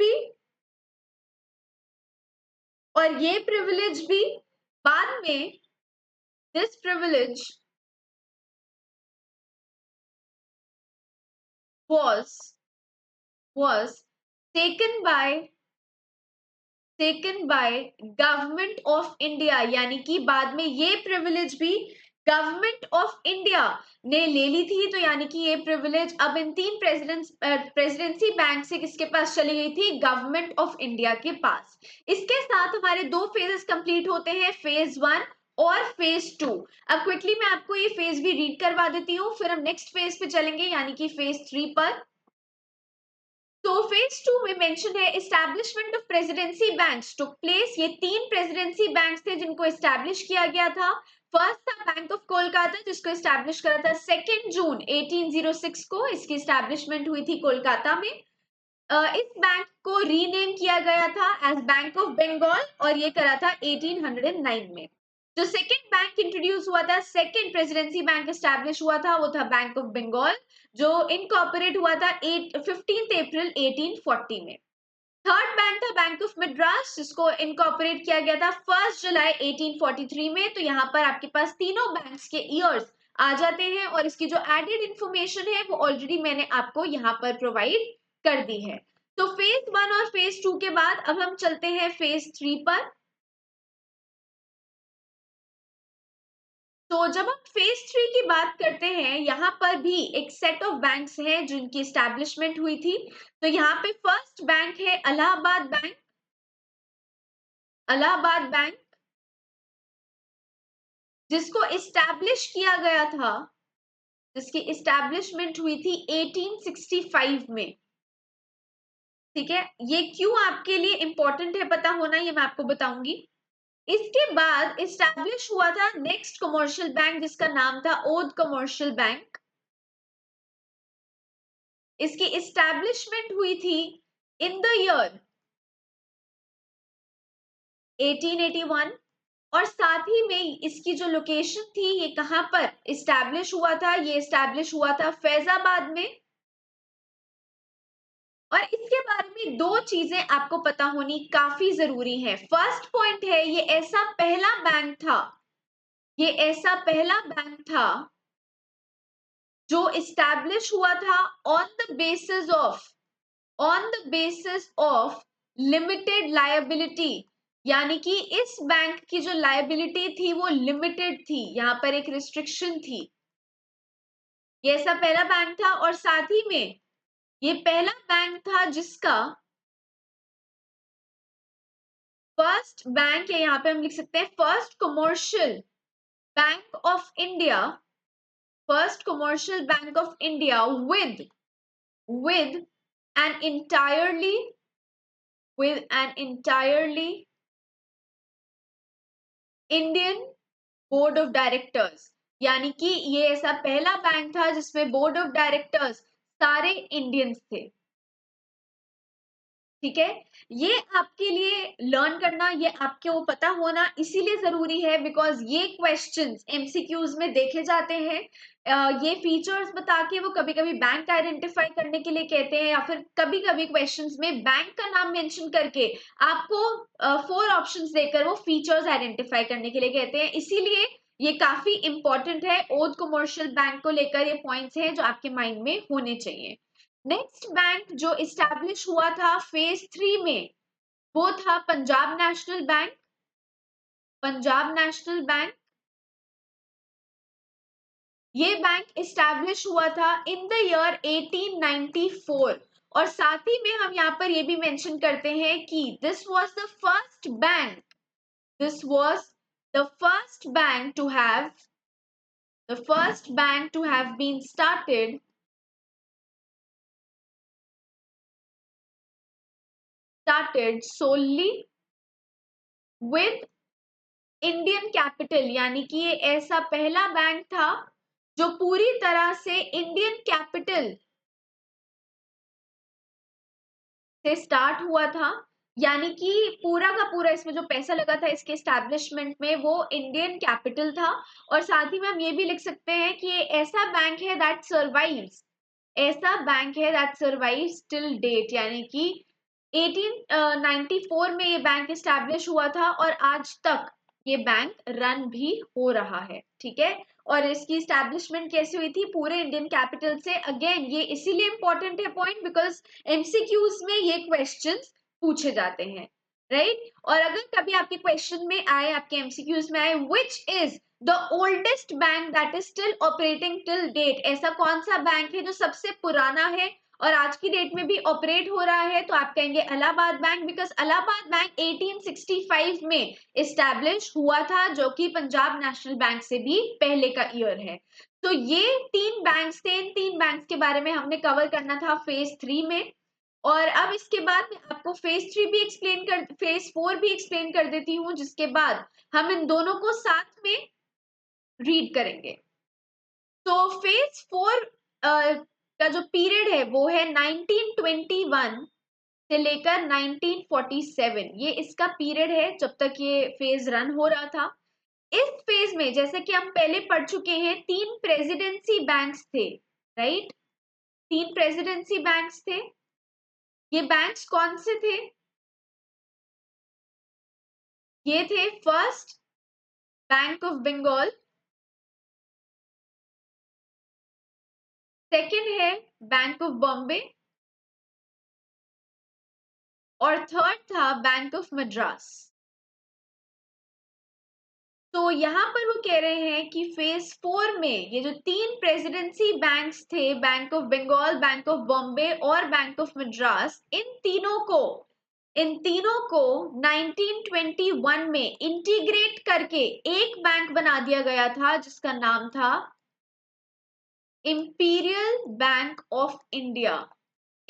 भी बाद में this privilege was was taken by government of India. यानी कि बाद में ये प्रिविलेज भी गवर्नमेंट ऑफ इंडिया ने ले ली थी। तो यानी कि ये प्रिविलेज अब इन तीन प्रेसिडेंसी बैंक से किसके पास चली गई थी? गवर्नमेंट ऑफ इंडिया के पास। इसके साथ हमारे दो फेजेस कंप्लीट होते हैं, फेज 1 और फेज 2। अब क्विकली मैं आपको ये फेज भी रीड करवा देती हूँ, फिर हम नेक्स्ट फेज पे चलेंगे यानी कि फेज 3 पर। तो फेज 2 में मेंशन है establishment of presidency banks took place. ये तीन प्रेसिडेंसी बैंक्स थे जिनको एस्टैब्लिश किया गया था। फर्स्ट था बैंक ऑफ कोलकाता, जिसको एस्टैब्लिश करा था 2 जून 1806 को। इसकी एस्टैब्लिशमेंट हुई थी कोलकाता में। इस बैंक को रीनेम किया गया था एज बैंक ऑफ बंगाल और ये करा था 1809 में। जो सेकेंड बैंक इंट्रोड्यूस हुआ था, सेकेंड प्रेसिडेंसी बैंक एस्टैब्लिश हुआ था, वो था बैंक ऑफ बंगाल, जो इनकॉर्पोरेट हुआ था 15 अप्रैल 1840 में। थर्ड बैंक था बैंक ऑफ मद्रास, जिसको इनकॉर्पोरेट किया गया था 1 जुलाई 1843 में। तो यहाँ पर आपके पास तीनों बैंक्स के ईयर्स आ जाते हैं और इसकी जो एडेड इंफॉर्मेशन है वो ऑलरेडी मैंने आपको यहाँ पर प्रोवाइड कर दी है। तो फेज 1 और फेज 2 के बाद अब हम चलते हैं फेज 3 पर। तो जब हम फेज 3 की बात करते हैं, यहाँ पर भी एक सेट ऑफ बैंक्स हैं जिनकी एस्टैब्लिशमेंट हुई थी। तो यहाँ पे फर्स्ट बैंक है इलाहाबाद बैंक। इलाहाबाद बैंक जिसको इस्टेब्लिश किया गया था, जिसकी इस्टेब्लिशमेंट हुई थी 1865 में। ठीक है, ये क्यों आपके लिए इंपॉर्टेंट है पता होना, ये मैं आपको बताऊंगी। इसके बाद इस्टेब्लिश हुआ था नेक्स्ट कमर्शियल बैंक जिसका नाम था ओद कमर्शियल बैंक। इसकी इस्टेब्लिशमेंट हुई थी इन द ईयर 1881। और साथ ही में इसकी जो लोकेशन थी, ये कहां पर इस्टेब्लिश हुआ था, ये इस्टेब्लिश हुआ था फैजाबाद में। और इसके बारे में दो चीजें आपको पता होनी काफी जरूरी है। फर्स्ट पॉइंट है, ये ऐसा पहला बैंक था, ये ऐसा पहला बैंक था जो इस्टेब्लिश हुआ था on the basis of, on the basis of limited liability. यानी कि इस बैंक की जो लायबिलिटी थी वो लिमिटेड थी, यहां पर एक रिस्ट्रिक्शन थी। ये ऐसा पहला बैंक था और साथ ही में ये पहला बैंक था जिसका फर्स्ट बैंक है, यहां पे हम लिख सकते हैं first commercial bank of India, first commercial bank of India with an entirely with an entirely Indian board of directors. यानी कि ये ऐसा पहला बैंक था जिसमें बोर्ड ऑफ डायरेक्टर्स सारे इंडियंस थे। ठीक है, ये आपके लिए लर्न करना, ये आपके वो पता होना इसीलिए जरूरी है बिकॉज ये क्वेश्चंस एमसीक्यूज में देखे जाते हैं। ये फीचर्स बता के वो कभी कभी बैंक आइडेंटिफाई करने के लिए कहते हैं, या फिर कभी कभी क्वेश्चंस में बैंक का नाम मेंशन करके आपको 4 ऑप्शंस देकर वो फीचर्स आइडेंटिफाई करने के लिए कहते हैं। इसीलिए ये काफी इंपॉर्टेंट है। ओद कमर्शियल बैंक को लेकर ये पॉइंट्स हैं जो आपके माइंड में होने चाहिए। नेक्स्ट बैंक जो इस्टेब्लिश हुआ था फेज 3 में, वो था Punjab national bank. Punjab national bank, ये बैंक इस्टेब्लिश हुआ था इन द ईयर 1894। और साथ ही में हम यहाँ पर ये भी मेंशन करते हैं कि this was the first bank, this was the first bank to have, the first bank to have been started solely with Indian capital. यानी कि ये ऐसा पहला बैंक था जो पूरी तरह से इंडियन कैपिटल से स्टार्ट हुआ था। यानी कि पूरा का पूरा इसमें जो पैसा लगा था इसके एस्टैब्लिशमेंट में वो इंडियन कैपिटल था। और साथ ही में हम ये भी लिख सकते हैं कि ये ऐसा बैंक है दैट सर्वाइव्स, ऐसा बैंक है दैट सर्वाइव्स टिल डेट। यानी कि 1894 में ये बैंक एस्टैब्लिश हुआ था और आज तक ये बैंक रन भी हो रहा है। ठीक है, और इसकी स्टैब्लिशमेंट कैसे हुई थी, पूरे इंडियन कैपिटल से। अगेन ये इसीलिए इंपॉर्टेंट है पॉइंट बिकॉज एमसीक्यूज में ये क्वेश्चंस पूछे जाते हैं, राइट। और अगर कभी आपके क्वेश्चन में आए, आपके एमसीक्यूज में आए, which is the oldest bank that is still operating till date, ऐसा कौन सा बैंक है जो सबसे पुराना है और आज की डेट में भी ऑपरेट हो रहा है, तो आप कहेंगे Allahabad bank. Because Allahabad bank 1865 में इस्टेब्लिश हुआ था, जो कि पंजाब नेशनल बैंक से भी पहले का ईयर है। तो ये 3 बैंक्स थे, इन 3 बैंक्स के बारे में हमने कवर करना था फेज 3 में। और अब इसके बाद मैं आपको फेज 4 भी एक्सप्लेन कर देती हूँ, जिसके बाद हम इन दोनों को साथ में रीड करेंगे। तो फेज 4 का जो पीरियड है वो है 1921 से लेकर 1947। ये इसका पीरियड है जब तक ये फेज रन हो रहा था। इस फेज में जैसे कि हम पहले पढ़ चुके हैं, 3 प्रेसिडेंसी बैंक्स थे, राइट। 3 प्रेसिडेंसी बैंक्स थे। ये बैंक्स कौन से थे, ये थे first Bank of Bengal, second है बैंक ऑफ बॉम्बे और थर्ड था बैंक ऑफ मद्रास। तो यहाँ पर वो कह रहे हैं कि फेज 4 में ये जो 3 प्रेसिडेंसी बैंक्स थे, Bank of Bengal, Bank of Bombay और बैंक ऑफ मद्रास, इन तीनों को 1921 में इंटीग्रेट करके एक बैंक बना दिया गया था जिसका नाम था imperial bank of India.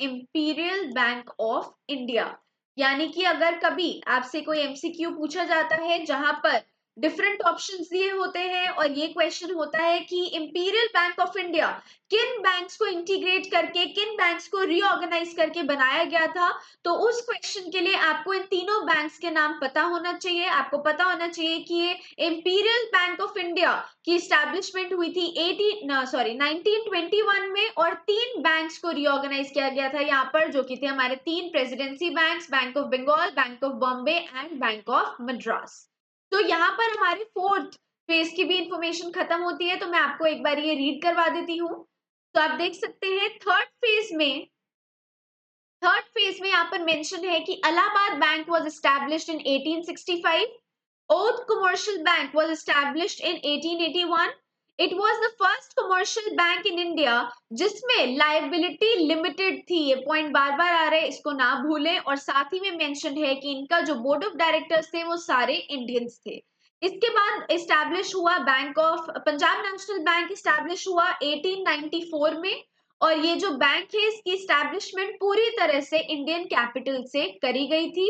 Imperial bank of India. यानी कि अगर कभी आपसे कोई एमसीक्यू पूछा जाता है जहां पर डिफरेंट ऑप्शंस दिए होते हैं और ये क्वेश्चन होता है कि इंपीरियल बैंक ऑफ इंडिया किन बैंक्स को इंटीग्रेट करके, किन बैंक्स को रीऑर्गेनाइज करके बनाया गया था, तो उस क्वेश्चन के लिए आपको इन तीनों बैंक्स के नाम पता होना चाहिए। आपको पता होना चाहिए कि ये इंपीरियल बैंक ऑफ इंडिया की स्टैब्लिशमेंट हुई थी 1921 में, और 3 बैंक्स को रीऑर्गेनाइज किया गया था यहाँ पर, जो कि थे हमारे 3 presidency banks, Bank of Bengal, Bank of Bombay and Bank of Madras. तो यहाँ पर हमारे फोर्थ फेज की भी इंफॉर्मेशन खत्म होती है, तो मैं आपको एक बार ये रीड करवा देती हूँ। तो आप देख सकते हैं थर्ड फेज में यहाँ पर मेंशन है कि Allahabad bank was established in 1865. Oath Commercial Bank was established in 1881. It was the first commercial bank in India जिसमें liability limited थी। ये पॉइंट बार बार आ रहे हैं, इसको ना भूलें। और साथ ही में मेंशन है कि इनका जो बोर्ड ऑफ डायरेक्टर्स थे वो सारे इंडियंस थे। इसके बाद एस्टैब्लिश हुआ bank of Punjab national bank, establish हुआ 1894 में। और ये जो बैंक है इसकी स्टैब्लिशमेंट पूरी तरह से इंडियन कैपिटल से करी गई थी।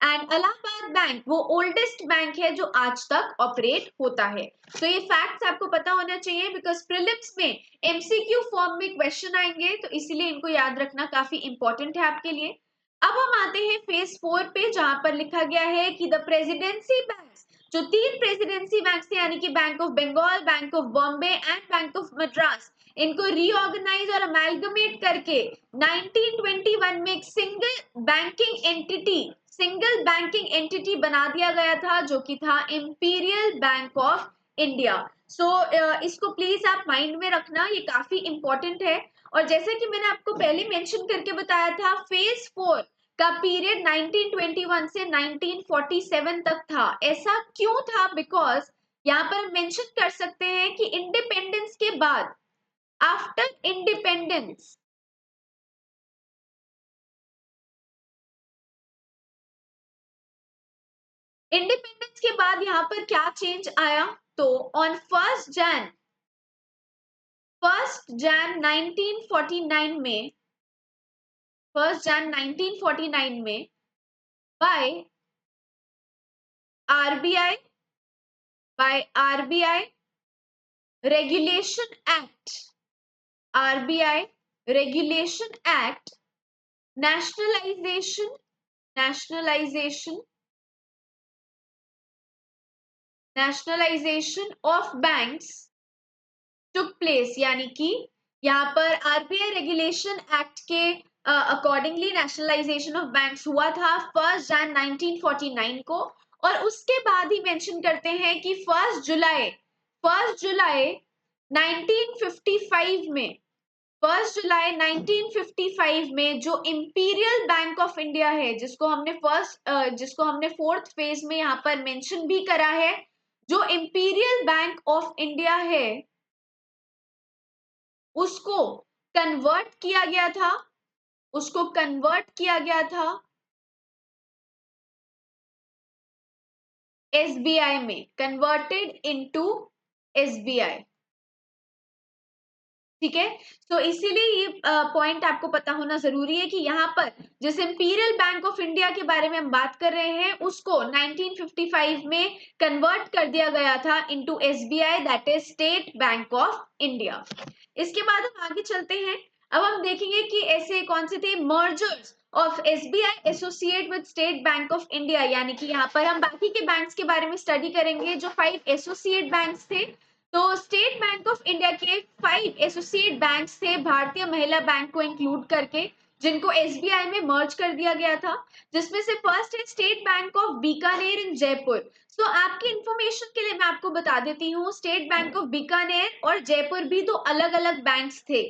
एंड इलाहाबाद बैंक वो ओल्डेस्ट बैंक है जो आज तक ऑपरेट होता है। तो ये फैक्ट्स आपको पता होना चाहिए, बिकॉज प्रीलिम्स में एमसीक्यू फॉर्म में क्वेश्चन आएंगे, तो इसीलिए इनको याद रखना काफी इंपॉर्टेंट है आपके लिए। अब हम आते हैं फेज 4 पे, जहां पर लिखा गया है कि द प्रेसिडेंसी बैंक्स, जो 3 प्रेसिडेंसी बैंक्स थे यानी कि Bank of Bengal, Bank of Bombay and Bank of Madras, इनको रीऑर्गेनाइज और अमेलगमेट करके 1921 में एक सिंगल बैंकिंग एंटिटी बना दिया गया था, जो कि था इंपीरियल बैंक ऑफ इंडिया। सो इसको प्लीज आप माइंड में रखना, ये काफी इंपॉर्टेंट है। और जैसे कि मैंने आपको पहले मेंशन करके बताया था, फेज 4 का पीरियड 1921 से 1947 तक था। ऐसा क्यों था? बिकॉज यहाँ पर हम मेंशन कर सकते हैं कि इंडिपेंडेंस के बाद, आफ्टर इंडिपेंडेंस, इंडिपेंडेंस के बाद यहाँ पर क्या चेंज आया? तो ऑन फर्स्ट जैन 1949 में, 1 जैन 1949 में by RBI by regulation act RBI regulation act, nationalisation nationalisation nationalisation of banks took place. यानी कि यहाँ पर आरबीआई रेगुलेशन एक्ट के अकॉर्डिंगली नेशनलाइजेशन ऑफ बैंक्स हुआ था 1 जैन 1949 को। और उसके बाद ही मेंशन करते हैं कि फर्स्ट जुलाई 1955 में 1 जुलाई 1955 में जो इंपीरियल बैंक ऑफ इंडिया है, जिसको हमने फोर्थ फेज में यहाँ पर मेंशन भी करा है, जो इंपीरियल बैंक ऑफ इंडिया है उसको कन्वर्ट किया गया था उसको कन्वर्ट किया गया था एसबीआई में, कन्वर्टेड इनटू एसबीआई। ठीक है, तो इसीलिए ये पॉइंट आपको पता होना जरूरी है कि यहाँ पर जिस इंपीरियल बैंक ऑफ इंडिया के बारे में हम बात कर रहे हैं उसको 1955 में कन्वर्ट कर दिया गया था into SBI, that is state bank of India. इसके बाद हम आगे चलते हैं। अब हम देखेंगे कि ऐसे कौन से थे mergers of SBI associate with state bank of India. यानी कि यहाँ पर हम बाकी के बैंक्स के बारे में स्टडी करेंगे जो 5 एसोसिएट बैंक्स थे। तो स्टेट बैंक ऑफ इंडिया के 5 एसोसिएट बैंक्स थे भारतीय महिला बैंक को इंक्लूड करके, जिनको एसबीआई में मर्ज कर दिया गया था। जिसमें से फर्स्ट है स्टेट बैंक ऑफ बीकानेर इन जयपुर। सो आपकी इंफॉर्मेशन के लिए मैं आपको बता देती हूँ, स्टेट बैंक ऑफ बीकानेर और जयपुर भी दो अलग अलग बैंक्स थे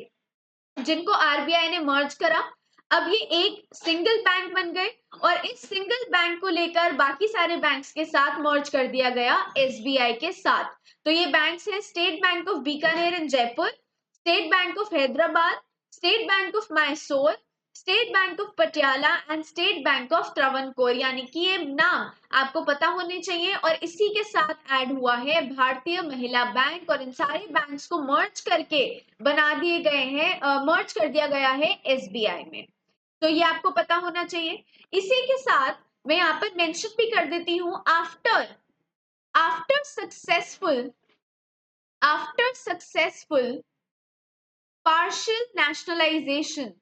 जिनको आरबीआई ने मर्ज करा। अब ये एक सिंगल बैंक बन गए और इस सिंगल बैंक को लेकर बाकी सारे बैंक्स के साथ मर्ज कर दिया गया एसबीआई के साथ। तो ये बैंक्स है state bank of Bikaner in Jaipur, state bank of Hyderabad, state bank of Mysore, state bank of Patiala and state bank of Travancore. यानी कि ये नाम आपको पता होने चाहिए और इसी के साथ ऐड हुआ है भारतीय महिला बैंक और इन सारे बैंक्स को मर्ज करके बना दिए गए हैं, मर्ज कर दिया गया है एसबीआई में। तो ये आपको पता होना चाहिए। इसी के साथ मैं यहाँ पर मेंशन भी कर देती हूँ after after successful partial nationalisation,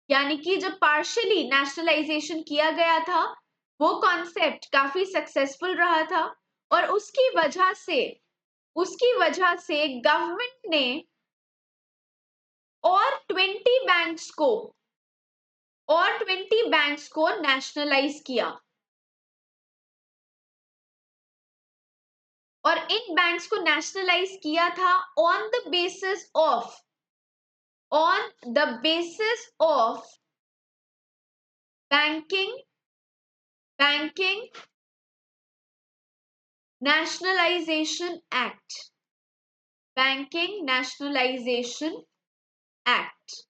यानी कि जब पार्शियली नेशनलाइजेशन किया गया था वो कॉन्सेप्ट काफी सक्सेसफुल रहा था और उसकी वजह से गवर्नमेंट ने और 20 बैंक्स को नेशनलाइज किया और इन बैंक्स को नेशनलाइज किया था on the basis of banking nationalisation act, banking nationalisation act.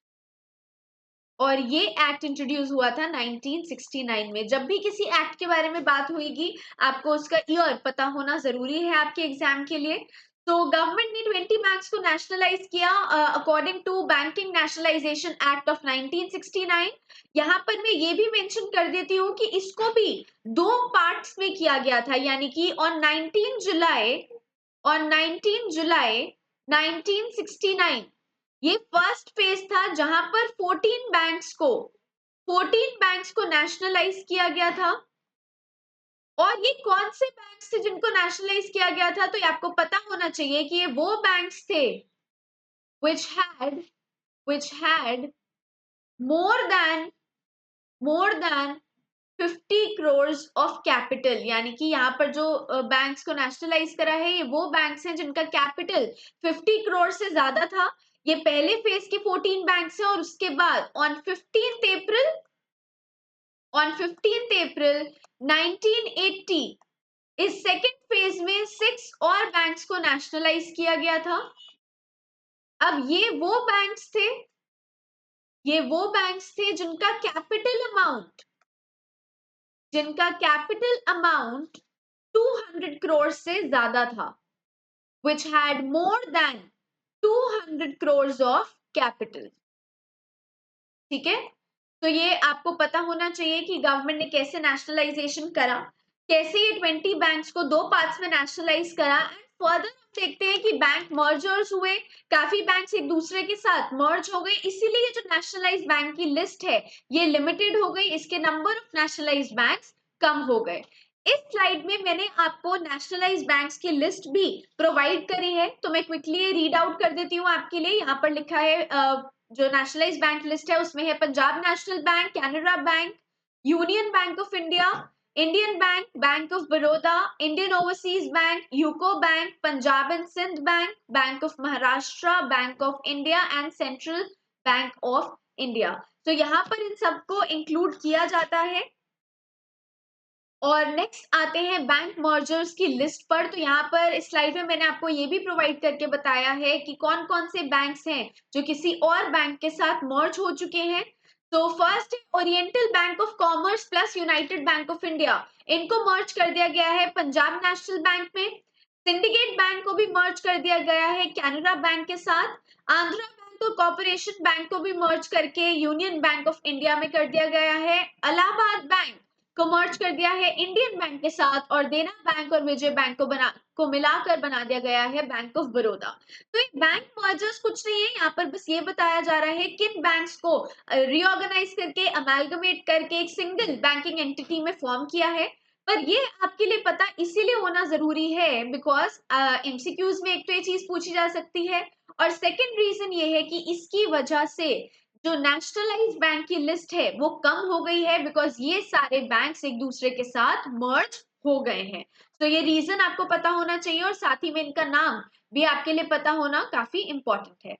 और ये एक्ट इंट्रोड्यूस हुआ था 1969 में। जब भी किसी एक्ट के बारे में बात होगी आपको उसका ईयर पता होना जरूरी है आपके एग्जाम के लिए। तो गवर्नमेंट ने 20 बैंक्स को नेशनलाइज किया according to banking nationalisation act of 1969। यहाँ पर मैं ये भी मेंशन कर देती हूँ कि इसको भी दो पार्ट्स में किया गया था, यानी कि ऑन 19 जुलाई 1969 ये फर्स्ट फेज था जहां पर 14 बैंक्स को नेशनलाइज किया गया था। और ये कौन से बैंक्स थे जिनको नेशनलाइज किया गया था, तो ये आपको पता होना चाहिए कि ये वो बैंक्स थे which had more than 50 crores of capital. यानी कि यहाँ पर जो बैंक्स को नेशनलाइज करा है ये वो बैंक्स हैं जिनका कैपिटल 50 करोड़ से ज्यादा था। ये पहले फेज के 14 बैंक्स हैं और उसके बाद ऑन 15th अप्रैल 1980 इस सेकेंड फेज में 6 और बैंक्स को नेशनलाइज किया गया था। अब ये वो बैंक्स थे जिनका कैपिटल अमाउंट 200 करोड़ से ज्यादा था, which had more than 200 crores of capital। ठीक है, तो ये आपको पता होना चाहिए कि गवर्नमेंट ने कैसे नेशनलाइजेशन करा, कैसे ये 20 बैंक्स को दो पार्ट्स में नेशनलाइज करा एंड फर्दर हम देखते हैं कि बैंक मर्जर्स हुए, काफी बैंक्स एक दूसरे के साथ मर्ज हो गए, इसीलिए जो नेशनलाइज बैंक की लिस्ट है ये लिमिटेड हो गई, इसके नंबर ऑफ नेशनलाइज बैंक्स कम हो गए। इस स्लाइड में मैंने आपको नेशनलाइज बैंक्स की लिस्ट भी प्रोवाइड करी है, तो मैं क्विकली रीड आउट कर देती हूँ आपके लिए। यहाँ पर लिखा है जो नेशनलाइज बैंक लिस्ट है उसमें है Punjab national bank, Canara bank, union bank of India, Indian bank, bank of Baroda, Indian overseas bank, UCO bank, Punjab and Sind bank, bank of Maharashtra, bank of India and central bank of India. तो यहाँ पर इन सबको include किया जाता है। और नेक्स्ट आते हैं बैंक मर्जर्स की लिस्ट पर। तो यहाँ पर इस स्लाइड में मैंने आपको ये भी प्रोवाइड करके बताया है कि कौन कौन से बैंक्स हैं जो किसी और बैंक के साथ मर्ज हो चुके हैं। तो फर्स्ट है oriental bank of commerce plus United bank of India, इनको मर्ज कर दिया गया है पंजाब नेशनल बैंक में। सिंडिकेट बैंक को भी मर्ज कर दिया गया है कैनरा बैंक के साथ। आंध्रा बैंक और कॉर्पोरेशन बैंक को भी मर्ज करके यूनियन बैंक ऑफ इंडिया में कर दिया गया है। इलाहाबाद बैंक को मर्ज कर दिया है इंडियन बैंक के साथ और देना बैंक और विजय बैंक को मिलाकर बना दिया गया है बैंक ऑफ बड़ौदा। तो ये बैंक मर्जर्स कुछ नहीं है, यहाँ पर बस ये बताया जा रहा है किन बैंक्स को रीऑर्गेनाइज करके अमेलगमेट करके एक सिंगल बैंकिंग एंटिटी में फॉर्म किया है। पर ये आपके लिए पता इसीलिए होना जरूरी है बिकॉज एमसीक्यूज में एक तो ये चीज पूछी जा सकती है और सेकेंड रीजन ये है कि इसकी वजह से जो नेशनलाइज बैंक की लिस्ट है वो कम हो गई है बिकॉज ये सारे बैंक्स एक दूसरे के साथ मर्ज हो गए हैं। तो ये रीजन आपको पता होना चाहिए और साथ ही में इनका नाम भी आपके लिए पता होना काफी इंपॉर्टेंट है।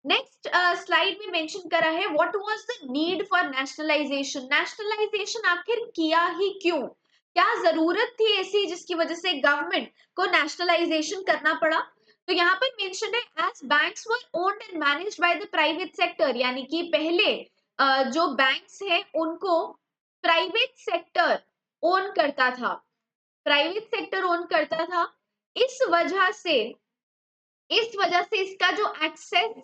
नेक्स्ट स्लाइड में मेंशन करा है what was the need for nationalisation. Nationalisation आखिर किया ही क्यों, क्या जरूरत थी ऐसी जिसकी वजह से गवर्नमेंट को नेशनलाइजेशन करना पड़ा। तो यहाँ पर मेंशन है as banks were owned and managed by the private sector, यानी कि पहले जो बैंक्स हैं उनको प्राइवेट सेक्टर ओन करता था, प्राइवेट सेक्टर ओन करता था। इस वजह से इसका जो एक्सेस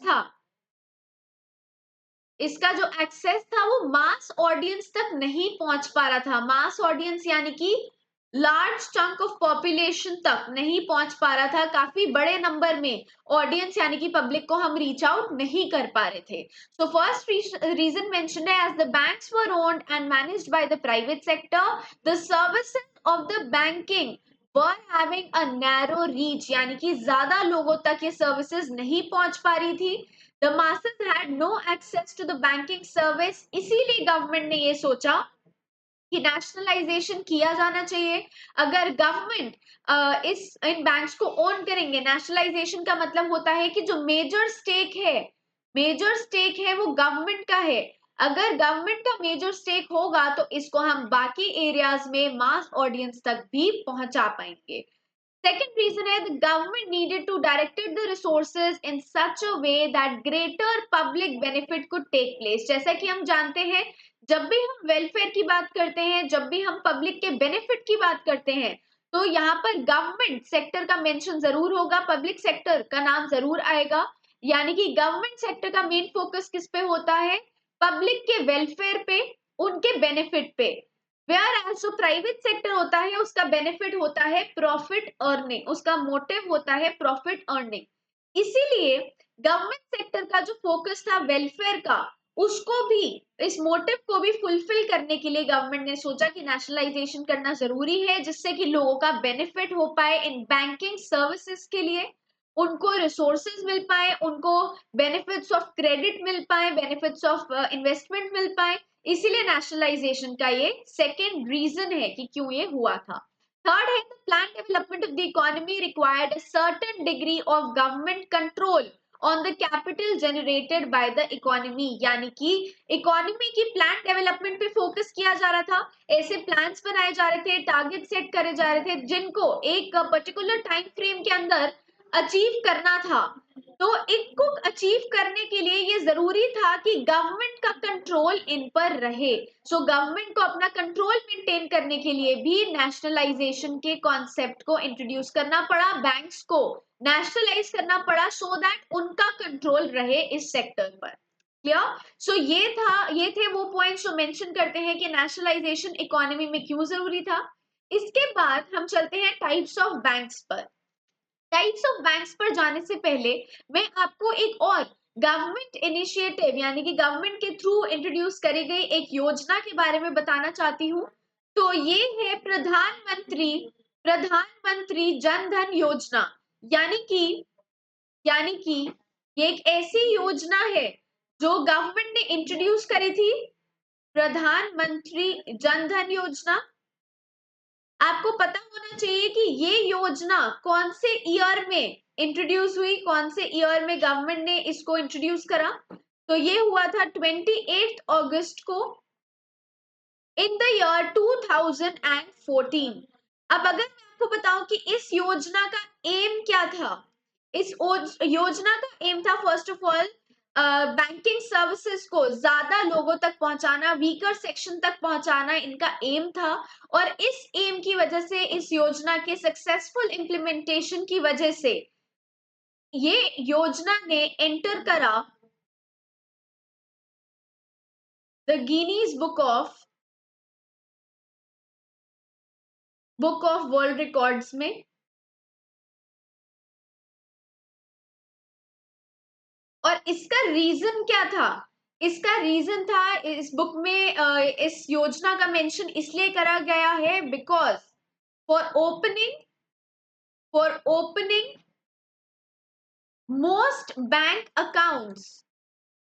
था, वो मास ऑडियंस तक नहीं पहुंच पा रहा था। मास ऑडियंस यानी कि लार्ज चंक ऑफ पॉपुलेशन तक नहीं पहुंच पा रहा था, काफी बड़े नंबर में ऑडियंस यानी कि पब्लिक को हम रीच आउट नहीं कर पा रहे थे। सो फर्स्ट रीजन मेंशन्ड है as the banks were owned and managed by the private sector, the services of the banking were having a narrow reach, यानी कि ज्यादा लोगों तक ये सर्विसेज नहीं पहुंच पा रही थी। The masses had no access to the banking service, इसीलिए गवर्नमेंट ने ये सोचा कि नेशनलाइजेशन किया जाना चाहिए। अगर गवर्नमेंट इस इन बैंक्स को ओन करेंगे, नेशनलाइजेशन का मतलब होता है कि जो मेजर स्टेक है वो गवर्नमेंट का है। अगर गवर्नमेंट का मेजर स्टेक होगा तो इसको हम बाकी एरियाज में मास ऑडियंस तक भी पहुंचा पाएंगे। Second reason है the government needed to directed the resources in such a way that greater public benefit could take place। जैसा कि हम जानते हैं जब भी हम वेलफेयर की बात करते हैं, जब भी हम पब्लिक के बेनिफिट की बात करते हैं, तो यहाँ पर गवर्नमेंट सेक्टर का मेंशन जरूर होगा, पब्लिक सेक्टर का नाम जरूर आएगा। यानी कि गवर्नमेंट सेक्टर का मेन फोकस किस पे होता है, पब्लिक के वेलफेयर पे, उनके बेनिफिट पे। वेयर एज जो प्राइवेट सेक्टर होता है उसका बेनिफिट होता है प्रॉफिट अर्निंग, उसका मोटिव होता है प्रॉफिट अर्निंग। इसीलिए गवर्नमेंट सेक्टर का जो फोकस था वेलफेयर का, उसको भी, इस मोटिव को भी फुलफिल करने के लिए गवर्नमेंट ने सोचा कि नेशनलाइजेशन करना जरूरी है, जिससे कि लोगों का बेनिफिट हो पाए इन बैंकिंग सर्विसेज के लिए, उनको रिसोर्सेज मिल पाए, उनको बेनिफिट्स ऑफ क्रेडिट मिल पाए, बेनिफिट्स ऑफ इन्वेस्टमेंट मिल पाए। इसीलिए नेशनलाइजेशन का ये सेकेंड रीजन है कि क्यों ये हुआ था। थर्ड है the plan development of the economy required a certain degree of government control on the capital generated by the economy, यानी कि इकोनॉमी की प्लान डेवलपमेंट पे फोकस किया जा रहा था। ऐसे प्लान्स बनाए जा रहे थे, टारगेट सेट करे जा रहे थे, जिनको एक पर्टिकुलर टाइम फ्रेम के अंदर अचीव करना था। तो इनको अचीव करने के लिए ये जरूरी था कि गवर्नमेंट का कंट्रोल इन पर रहे। सो गवर्नमेंट को अपना कंट्रोल मेंटेन करने के लिए भी नेशनलाइजेशन के कॉन्सेप्ट को इंट्रोड्यूस करना पड़ा, बैंक्स को नेशनलाइज करना पड़ा, सो दैट उनका कंट्रोल रहे इस सेक्टर पर। क्लियर। सो ये थे वो पॉइंट्स जो मेंशन करते हैं कि नेशनलाइजेशन इकोनॉमी में क्यों जरूरी था। इसके बाद हम चलते हैं टाइप्स ऑफ बैंक्स पर। टाइप्स ऑफ बैंक्स पर जाने से पहले मैं आपको एक और गवर्नमेंट इनिशिएटिव यानी कि गवर्नमेंट के थ्रू इंट्रोड्यूस करी गई एक योजना के बारे में बताना चाहती हूँ। तो ये है प्रधानमंत्री जन धन योजना। यानी कि यानी कि ये एक ऐसी योजना है जो गवर्नमेंट ने इंट्रोड्यूस करी थी, प्रधानमंत्री जन धन योजना। आपको पता होना चाहिए कि ये योजना कौन से ईयर में इंट्रोड्यूस हुई, कौन से ईयर में गवर्नमेंट ने इसको इंट्रोड्यूस करा। तो ये हुआ था 28 अगस्त को इन द ईयर 2014। अब अगर मैं आपको बताऊं कि इस योजना का एम क्या था, इस योजना का एम था first of all banking services को ज्यादा लोगों तक पहुंचाना, वीकर सेक्शन तक पहुंचाना इनका एम था। और इस एम की वजह से, इस योजना के सक्सेसफुल इंप्लीमेंटेशन की वजह से ये योजना ने एंटर करा the Guinness book of world records में। और इसका रीजन क्या था, इसका रीजन था इस बुक में इस योजना का मेंशन इसलिए करा गया है because for opening for opening most bank accounts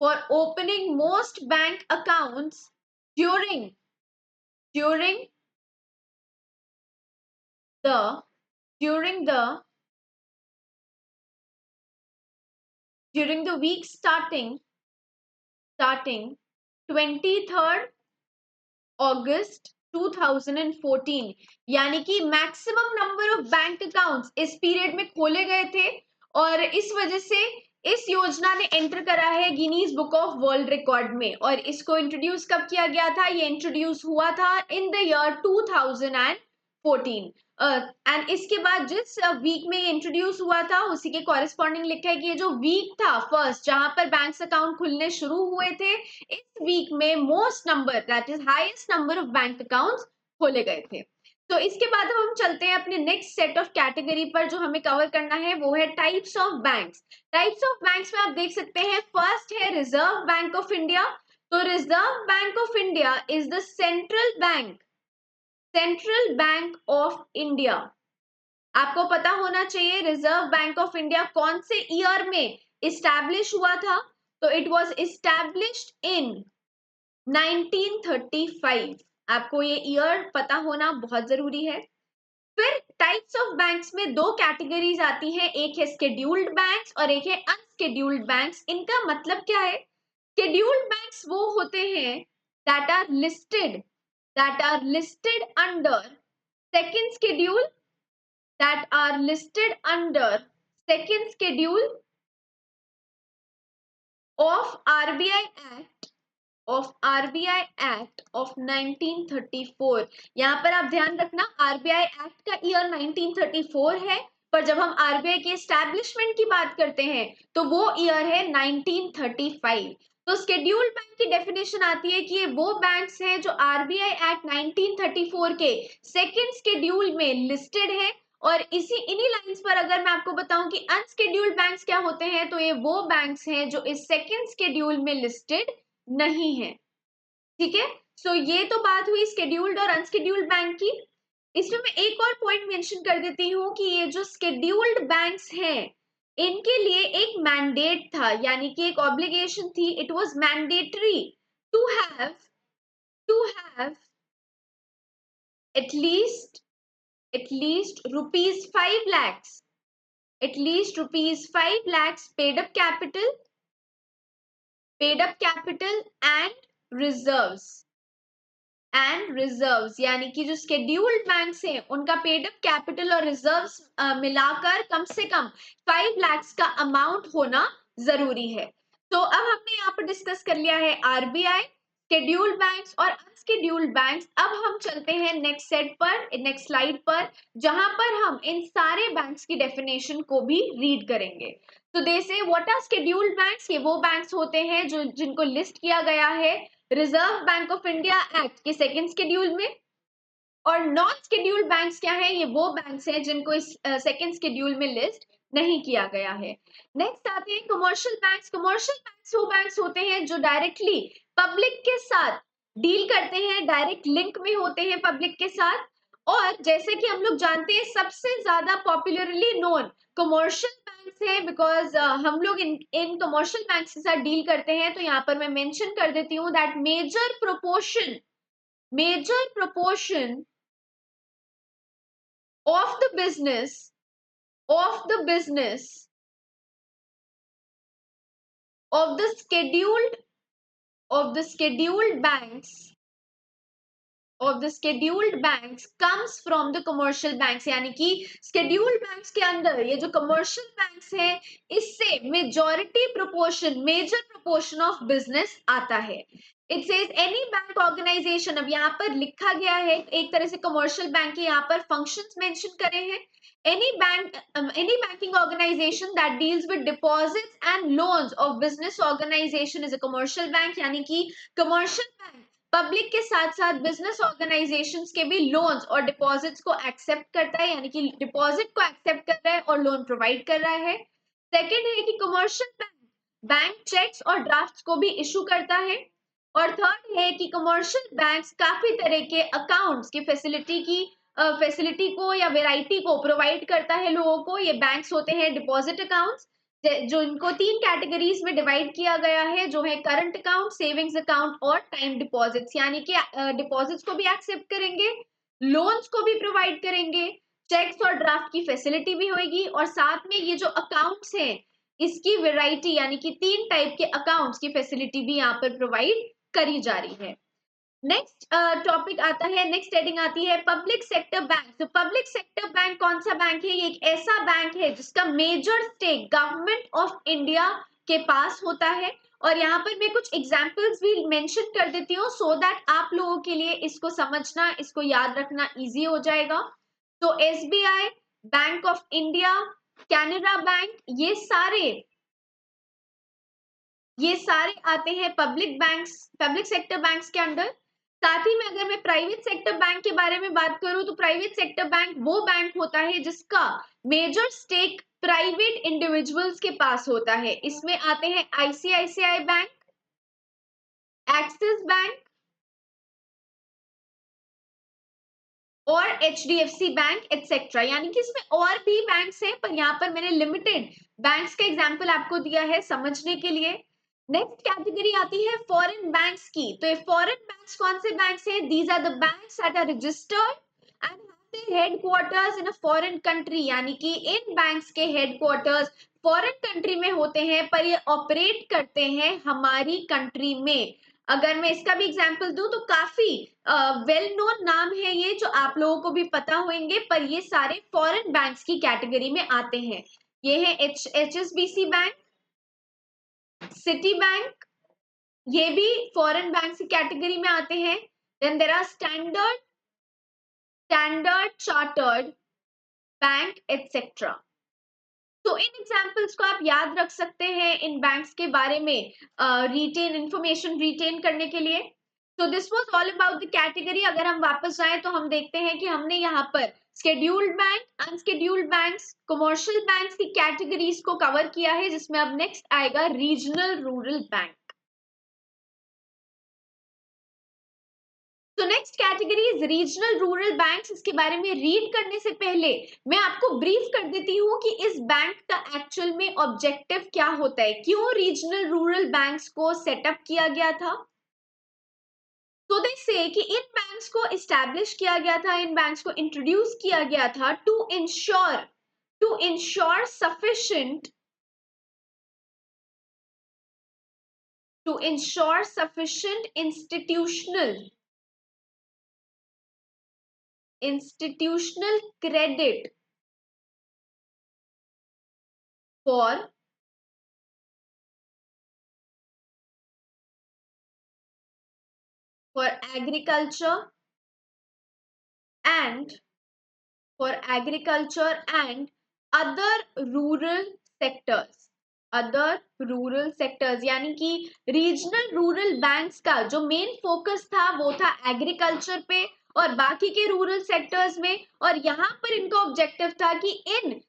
for opening most bank accounts during during the, during the during the week starting 23rd अगस्त 2014, यानी कि maximum number of bank accounts इस पीरियड में खोले गए थे और इस वजह से इस योजना ने एंटर करा है Guinness book of world record में। और इसको इंट्रोड्यूस कब किया गया था? ये इंट्रोड्यूस हुआ था इन द ईयर 2014। एंड इसके बाद जिस वीक में ये इंट्रोड्यूस हुआ था उसी के कॉरेस्पॉन्डिंग लिखा है कि ये जो वीक था फर्स्ट जहां पर बैंक अकाउंट खुलने शुरू हुए थे, इस वीक में most number that is highest number of bank accounts खोले गए थे। तो इसके बाद हम चलते हैं अपने नेक्स्ट सेट ऑफ कैटेगरी पर जो हमें कवर करना है, वो है types of banks. Types of banks में आप देख सकते हैं फर्स्ट है रिजर्व बैंक ऑफ इंडिया। तो reserve bank of India is the central bank of India. आपको पता होना चाहिए रिजर्व बैंक ऑफ इंडिया कौन से ईयर में इस्टेब्लिश हुआ था? तो इट वाज इस्टेब्लिश्ड इन 1935। आपको ये ईयर पता होना बहुत जरूरी है। फिर टाइप्स ऑफ बैंक्स में दो कैटेगरीज आती हैं, एक है स्केड्यूल्ड बैंक्स और एक है अनस्केड्यूल्ड बैंक्स। इनका मतलब क्या है? स्केड्यूल्ड बैंक्स वो होते हैं that are listed under second schedule that are listed under second schedule of RBI Act of 1934। यहाँ पर आप ध्यान रखना आरबीआई एक्ट का ईयर 1934 है, पर जब हम आरबीआई के एस्टैब्लिशमेंट की बात करते हैं तो वो ईयर है 1935। तो स्केड्यूल्ड बैंक की डेफिनेशन आती है कि ये वो बैंक्स हैं जो आरबीआई एक्ट 1934 के सेकंड स्केड्यूल में लिस्टेड है। और इन्हीं लाइंस पर अगर मैं आपको बताऊं कि अनस्केड्यूल्ड बैंक्स क्या होते हैं, तो ये वो बैंक्स हैं जो इस सेकंड स्केड्यूल में लिस्टेड नहीं है। ठीक है, सो ये तो बात हुई स्केड्यूल्ड और अनस्केड्यूल्ड बैंक की। इसमें मैं एक और पॉइंट मेंशन कर देती हूँ कि ये जो स्केड्यूल्ड बैंक्स हैं इनके लिए एक मैंडेट था, यानी कि एक ऑब्लिगेशन थी। It was mandatory to have at least ₹5 lakhs paid up capital and reserves यानी कि जो स्केड्यूल्ड बैंक्स हैं उनका पेड अप कैपिटल और रिजर्व्स मिलाकर कम से कम 5 lakhs का अमाउंट होना जरूरी है। तो अब हमने यहाँ पर डिस्कस कर लिया है आरबीआई, स्केड्यूल्ड बैंक्स और अनस्केड्यूल्ड बैंक्स। अब हम चलते हैं नेक्स्ट स्लाइड पर, जहां पर हम इन सारे बैंक्स की डेफिनेशन को भी रीड करेंगे। तो दे से व्हाट आर स्केड्यूल्ड बैंक्स? ये वो बैंक्स होते हैं जो जिनको लिस्ट किया गया है reserve bank of India act के सेकंड शेड्यूल में। और नॉन शेड्यूल्ड बैंक्स क्या है? ये वो बैंक्स हैं जिनको इस सेकंड शेड्यूल में लिस्ट नहीं किया गया है। नेक्स्ट आते हैं कमर्शियल बैंक्स। कमर्शियल बैंक्स वो बैंक्स होते हैं जो डायरेक्टली पब्लिक के साथ डील करते हैं, डायरेक्ट लिंक में होते हैं पब्लिक के साथ। और जैसे कि हम लोग जानते हैं सबसे ज्यादा पॉपुलरली नोन कमर्शियल बैंक्स हैं, बिकॉज हम लोग इन कमर्शियल बैंक्स के साथ डील करते हैं। तो यहाँ पर मैं मेंशन कर देती हूँ that major proportion of the business of the business of the scheduled banks comes from the commercial banks। यानी कि scheduled banks के अंदर ये जो commercial banks हैं इससे मेजर proportion of business आता है। It says any bank organization, अब यहाँ पर लिखा गया है एक तरह से commercial bank के यहाँ पर functions mention करे हैं। any banking organization that deals with deposits and loans of business organization is a commercial bank। यानी कि commercial bank पब्लिक के साथ साथ बिजनेस ऑर्गेनाइजेशंस के भी लोन्स और डिपॉजिट्स को एक्सेप्ट करता है, यानी कि डिपॉजिट को एक्सेप्ट कर रहा है और लोन प्रोवाइड कर रहा है। सेकंड है कि कमर्शियल बैंक चेक्स और ड्राफ्ट्स को भी इशू करता है। और थर्ड है कि कमर्शियल बैंक्स काफी तरह के अकाउंट्स की फैसिलिटी को या वेराइटी को प्रोवाइड करता है लोगों को। ये बैंक्स होते हैं डिपॉजिट अकाउंट्स, जो इनको 3 कैटेगरीज में डिवाइड किया गया है, जो है करंट अकाउंट, सेविंग्स अकाउंट और टाइम डिपॉजिट्स। यानी कि डिपॉजिट्स को भी एक्सेप्ट करेंगे, लोन्स को भी प्रोवाइड करेंगे, चेक्स और ड्राफ्ट की फैसिलिटी भी होगी, और साथ में ये जो अकाउंट्स हैं इसकी वैरायटी यानी कि 3 टाइप के अकाउंट्स की फैसिलिटी भी यहाँ पर प्रोवाइड करी जा रही है। नेक्स्ट टॉपिक आता है, नेक्स्ट हेडिंग आती है पब्लिक सेक्टर बैंक। तो पब्लिक सेक्टर बैंक कौन सा बैंक है? ये एक ऐसा बैंक है जिसका major stake government of India के पास होता है। और यहाँ पर मैं कुछ एग्जांपल्स भी मेंशन कर देती हूँ सो दैट आप लोगों के लिए इसको समझना, इसको याद रखना इजी हो जाएगा। तो SBI, bank of India, Canara bank, ये सारे आते हैं public banks, public sector banks के अंडर। साथ ही में अगर मैं प्राइवेट सेक्टर बैंक के बारे में बात करूं तो प्राइवेट सेक्टर बैंक वो बैंक होता है जिसका मेजर स्टेक प्राइवेट इंडिविजुअल्स के पास होता है। इसमें आते हैं आईसीआईसीआई बैंक, एक्सिस बैंक और एचडीएफसी बैंक एटसेट्रा। यानी कि इसमें और भी बैंक्स हैं पर यहाँ पर मैंने लिमिटेड बैंक्स का एग्जांपल आपको दिया है समझने के लिए। नेक्स्ट कैटेगरी आती है फॉरेन बैंक्स की। तो ये फॉरेन बैंक्स कौन से बैंक्स हैं? These are the banks that are registered and have their headquarters in a foreign country. यानी कि इन बैंक्स के हेडक्वार्टर्स फॉरेन कंट्री में होते हैं पर ये ऑपरेट करते हैं हमारी कंट्री में। अगर मैं इसका भी एग्जांपल दूं तो काफी वेल नोन नाम है ये जो आप लोगों को भी पता होंगे, पर ये सारे फॉरेन बैंक्स की कैटेगरी में आते हैं। ये है एचएसबीसी बैंक, सिटी बैंक, ये भी फॉरेन बैंक की कैटेगरी में आते हैं। Then there are standard chartered bank etcetera. तो इन एग्जांपल्स को आप याद रख सकते हैं इन बैंक्स के बारे में रिटेन इंफॉर्मेशन रिटेन करने के लिए। तो this was all about the category. अगर हम वापस जाएं तो हम देखते हैं कि हमने यहाँ पर scheduled bank, unscheduled banks, commercial banks की कैटेगरीज को कवर किया है, जिसमें अब नेक्स्ट आएगा रीजनल रूरल बैंक। तो next category is regional rural banks. इसके बारे में रीड करने से पहले मैं आपको ब्रीफ कर देती हूँ कि इस बैंक का एक्चुअल में ऑब्जेक्टिव क्या होता है, क्यों रीजनल रूरल बैंक्स को सेटअप किया गया था। तो दे से कि इन बैंक्स को इस्टेब्लिश किया गया था, इन बैंक्स को इंट्रोड्यूस किया गया था to ensure sufficient institutional credit for for agriculture and for agriculture and other rural sectors, यानी कि रीजनल रूरल बैंक्स का जो मेन फोकस था वो था एग्रीकल्चर पे और बाकी के रूरल सेक्टर्स में। और यहाँ पर इनका ऑब्जेक्टिव था कि इन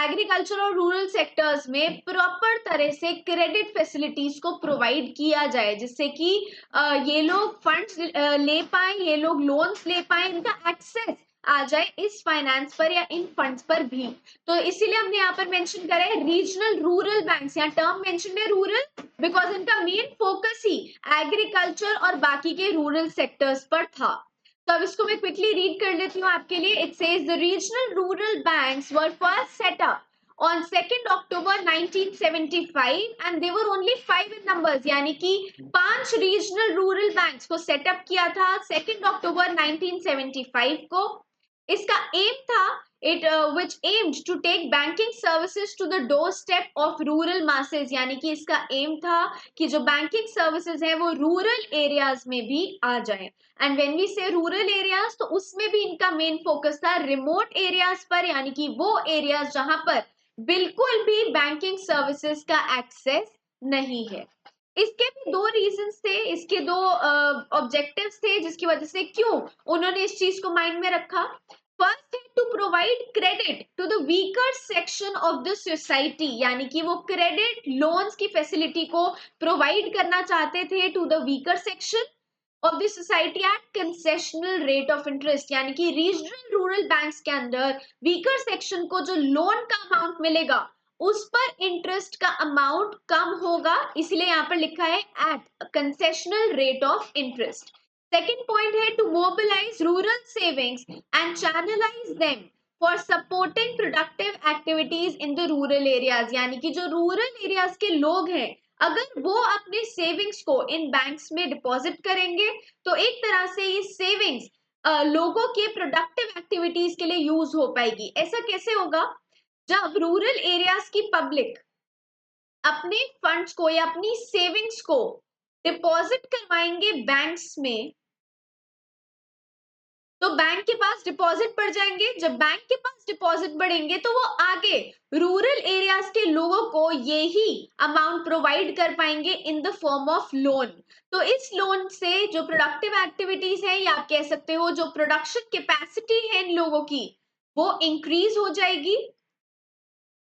एग्रीकल्चर और रूरल सेक्टर्स में प्रॉपर तरह से क्रेडिट फैसिलिटीज को प्रोवाइड किया जाए, जिससे कि ये लोग फंड्स ले पाए, ये लोग लोन्स ले पाए, इनका एक्सेस आ जाए इस फाइनेंस पर या इन फंड्स पर भी। तो इसीलिए हमने यहाँ पर मेंशन करा है रीजनल रूरल बैंक्स। यहाँ टर्म मेंशन है रूरल बिकॉज इनका मेन फोकस ही एग्रीकल्चर और बाकी के रूरल सेक्टर्स पर था। तो अब इसको मैं क्विकली रीड कर लेती हूँ आपके लिए। It says the regional rural banks were first setup on 2nd October 1975 and they were only 5 in numbers। यानी कि 5 रीजनल रूरल बैंक्स को सेटअप किया था 2nd October 1975 को। इसका एम था it which aimed to take banking services to the door step of rural masses. यानी कि इसका एम था कि जो बैंकिंग सर्विसेज है वो रूरल एरियाज में भी आ जाए। एंड व्हेन वी से रूरल एरियाज तो उसमें भी इनका मेन फोकस था रिमोट एरियाज पर, यानी कि वो एरियाज जहां पर बिल्कुल भी बैंकिंग सर्विसेज का एक्सेस नहीं है। इसके भी दो रीजंस थे, इसके दो ऑब्जेक्टिव्स थे जिसकी वजह से क्यों उन्होंने इस चीज को माइंड में रखा। फर्स्ट है to provide credit to the weaker section of the society. यानी कि वो क्रेडिट लोन्स की फैसिलिटी को प्रोवाइड करना चाहते थे to the weaker section of the society at concessional rate of interest. यानी कि रीजनल रूरल बैंक्स के अंदर वीकर सेक्शन को जो लोन का अमाउंट मिलेगा उस पर इंटरेस्ट का अमाउंट कम होगा, इसलिए यहाँ पर लिखा है at concessional rate of interest. Second point है to mobilise rural savings and channelise them for supporting productive activities in the rural areas, यानी कि जो रूरल एरियाज के लोग हैं अगर वो अपने सेविंग्स को इन बैंक्स में डिपॉजिट करेंगे तो एक तरह से ये सेविंग्स लोगों के प्रोडक्टिव एक्टिविटीज के लिए यूज हो पाएगी। ऐसा कैसे होगा? जब रूरल एरियाज की पब्लिक अपने फंड्स को या अपनी सेविंग्स को डिपॉजिट करवाएंगे बैंक्स में, तो बैंक के पास डिपॉजिट बढ़ जाएंगे। जब बैंक के पास डिपॉजिट बढ़ेंगे तो वो आगे रूरल एरियाज के लोगों को यही अमाउंट प्रोवाइड कर पाएंगे in the form of loan. तो इस लोन से जो प्रोडक्टिव एक्टिविटीज है या आप कह सकते हो जो प्रोडक्शन कैपेसिटी है इन लोगों की वो इंक्रीज हो जाएगी।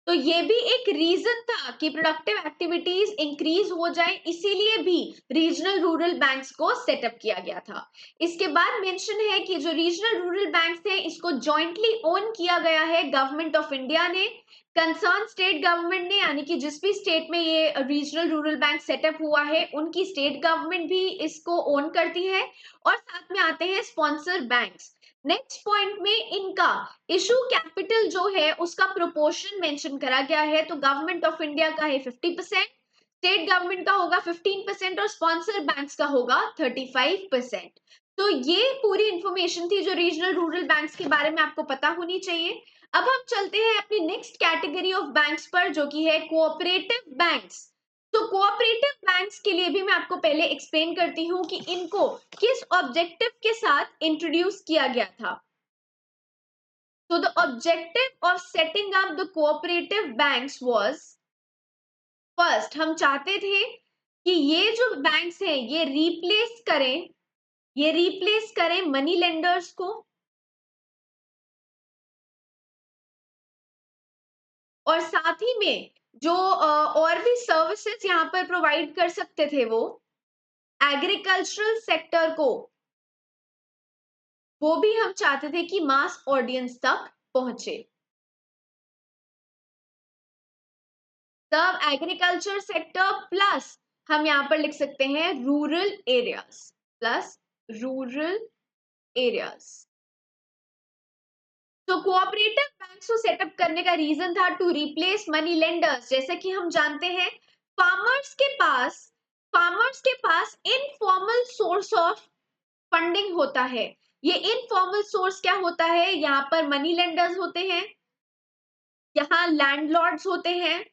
तो ये भी एक रीजन था कि प्रोडक्टिव एक्टिविटीज इंक्रीज हो जाए, इसीलिए भी रीजनल रूरल बैंक्स को सेटअप किया गया था। इसके बाद मेंशन है कि जो रीजनल रूरल बैंक्स थे इसको जॉइंटली ओन किया गया है गवर्नमेंट ऑफ इंडिया ने, कंसर्न स्टेट गवर्नमेंट ने, यानी कि जिस भी स्टेट में ये रीजनल रूरल बैंक सेटअप हुआ है उनकी स्टेट गवर्नमेंट भी इसको ओन करती है, और साथ में आते हैं स्पॉन्सर बैंक्स। नेक्स्ट पॉइंट में इनका इशू कैपिटल जो है उसका प्रोपोर्शन मेंशन करा गया है। तो गवर्नमेंट ऑफ इंडिया का है 50%, स्टेट गवर्नमेंट का होगा 15% और स्पॉन्सर बैंक्स का होगा 35%। तो ये पूरी इंफॉर्मेशन थी जो रीजनल रूरल बैंक्स के बारे में आपको पता होनी चाहिए। अब हम चलते हैं अपनी नेक्स्ट कैटेगरी ऑफ बैंक्स पर जो कि है कोऑपरेटिव बैंक्स। तो कोऑपरेटिव बैंक्स के लिए भी मैं आपको पहले एक्सप्लेन करती हूँ कि इनको किस ऑब्जेक्टिव के साथ इंट्रोड्यूस किया गया था। So the objective of setting up the cooperative banks was, first हम चाहते थे कि ये जो बैंक्स हैं ये रिप्लेस करें मनी लेंडर्स को, और साथ ही में जो और भी सर्विसेज यहाँ पर प्रोवाइड कर सकते थे एग्रीकल्चरल सेक्टर को, वो भी हम चाहते थे कि मास ऑडियंस तक पहुंचे। सब एग्रीकल्चर सेक्टर प्लस हम यहाँ पर लिख सकते हैं rural areas, plus rural areas. तो कोऑपरेटिव बैंक्स को सेटअप करने का रीजन था टू रिप्लेस मनी लेंडर्स। जैसे कि हम जानते हैं फार्मर्स के पास इनफॉर्मल सोर्स ऑफ फंडिंग होता है। ये इनफॉर्मल सोर्स क्या होता है? यहाँ पर मनी लेंडर्स होते हैं, यहाँ लैंडलॉर्ड्स होते हैं,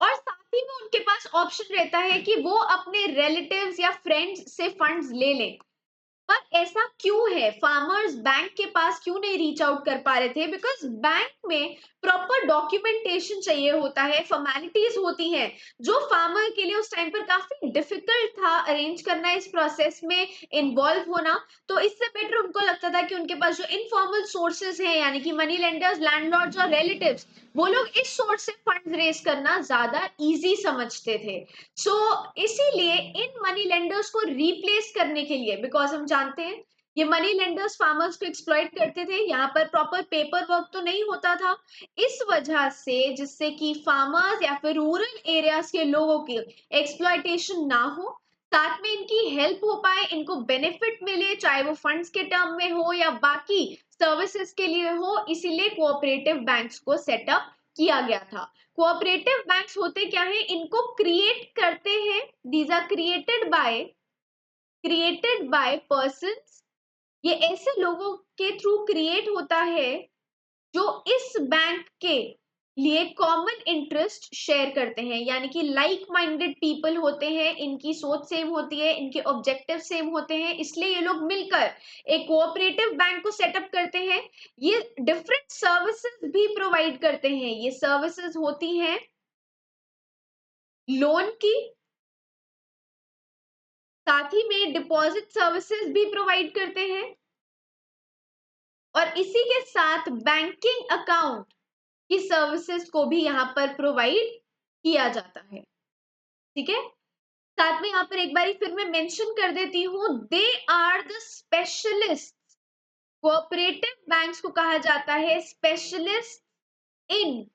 और साथ ही में उनके पास ऑप्शन रहता है कि वो अपने रिलेटिव्स या फ्रेंड्स से फंड्स ले लें। पर ऐसा क्यों है? फार्मर्स बैंक के पास क्यों नहीं रीच आउट कर पा रहे थे? बिकॉज बैंक में प्रॉपर डॉक्यूमेंटेशन चाहिए होता है, फॉर्मेलिटीज होती हैं जो फार्मर के लिए उस टाइम पर काफी डिफिकल्ट था अरेंज करना, इस प्रोसेस में इन्वॉल्व होना। तो इससे बेटर उनको लगता था कि उनके पास जो इनफॉर्मल सोर्सेज हैं यानी कि मनी लेंडर्स, लैंडलॉर्ड्स और रिलेटिव्स, वो लोग इस सोर्स से फंड रेज करना ज्यादा इजी समझते थे। सो इसीलिए इन मनी लेंडर्स को रिप्लेस करने के लिए, बिकॉज हम जानते हैं ये मनी लेंडर्स फार्मर्स को एक्सप्लॉइट करते थे, यहाँ पर प्रॉपर पेपर वर्क तो नहीं होता था, इस वजह से जिससे कि फार्मर्स या फिर रूरल एरियाज के लोगों की एक्सप्लॉइटेशन ना हो, साथ में इनकी हेल्प हो पाए, इनको बेनिफिट मिले, चाहे वो फंड्स के टर्म में हो या बाकी सर्विसेज के लिए हो, इसीलिए कोऑपरेटिव बैंक्स को सेटअप किया गया था। कोऑपरेटिव बैंक्स होते क्या है? इनको क्रिएट करते हैं, these are created by persons. ये ऐसे लोगों के थ्रू क्रिएट होता है जो इस बैंक के लिए कॉमन इंटरेस्ट शेयर करते हैं, यानी कि लाइक माइंडेड पीपल होते हैं, इनकी सोच सेम होती है, इनके ऑब्जेक्टिव सेम होते हैं, इसलिए ये लोग मिलकर एक कोऑपरेटिव बैंक को सेटअप करते हैं। ये डिफरेंट सर्विसेज भी प्रोवाइड करते हैं। ये सर्विसेज होती हैं लोन की, साथ ही में डिपॉजिट सर्विसेज भी प्रोवाइड करते हैं, और इसी के साथ बैंकिंग अकाउंट की सर्विसेज को भी यहाँ पर प्रोवाइड किया जाता है। ठीक है, साथ में यहाँ पर एक बार फिर मैं मेंशन कर देती हूँ, they are the specialist. Cooperative banks को कहा जाता है specialist in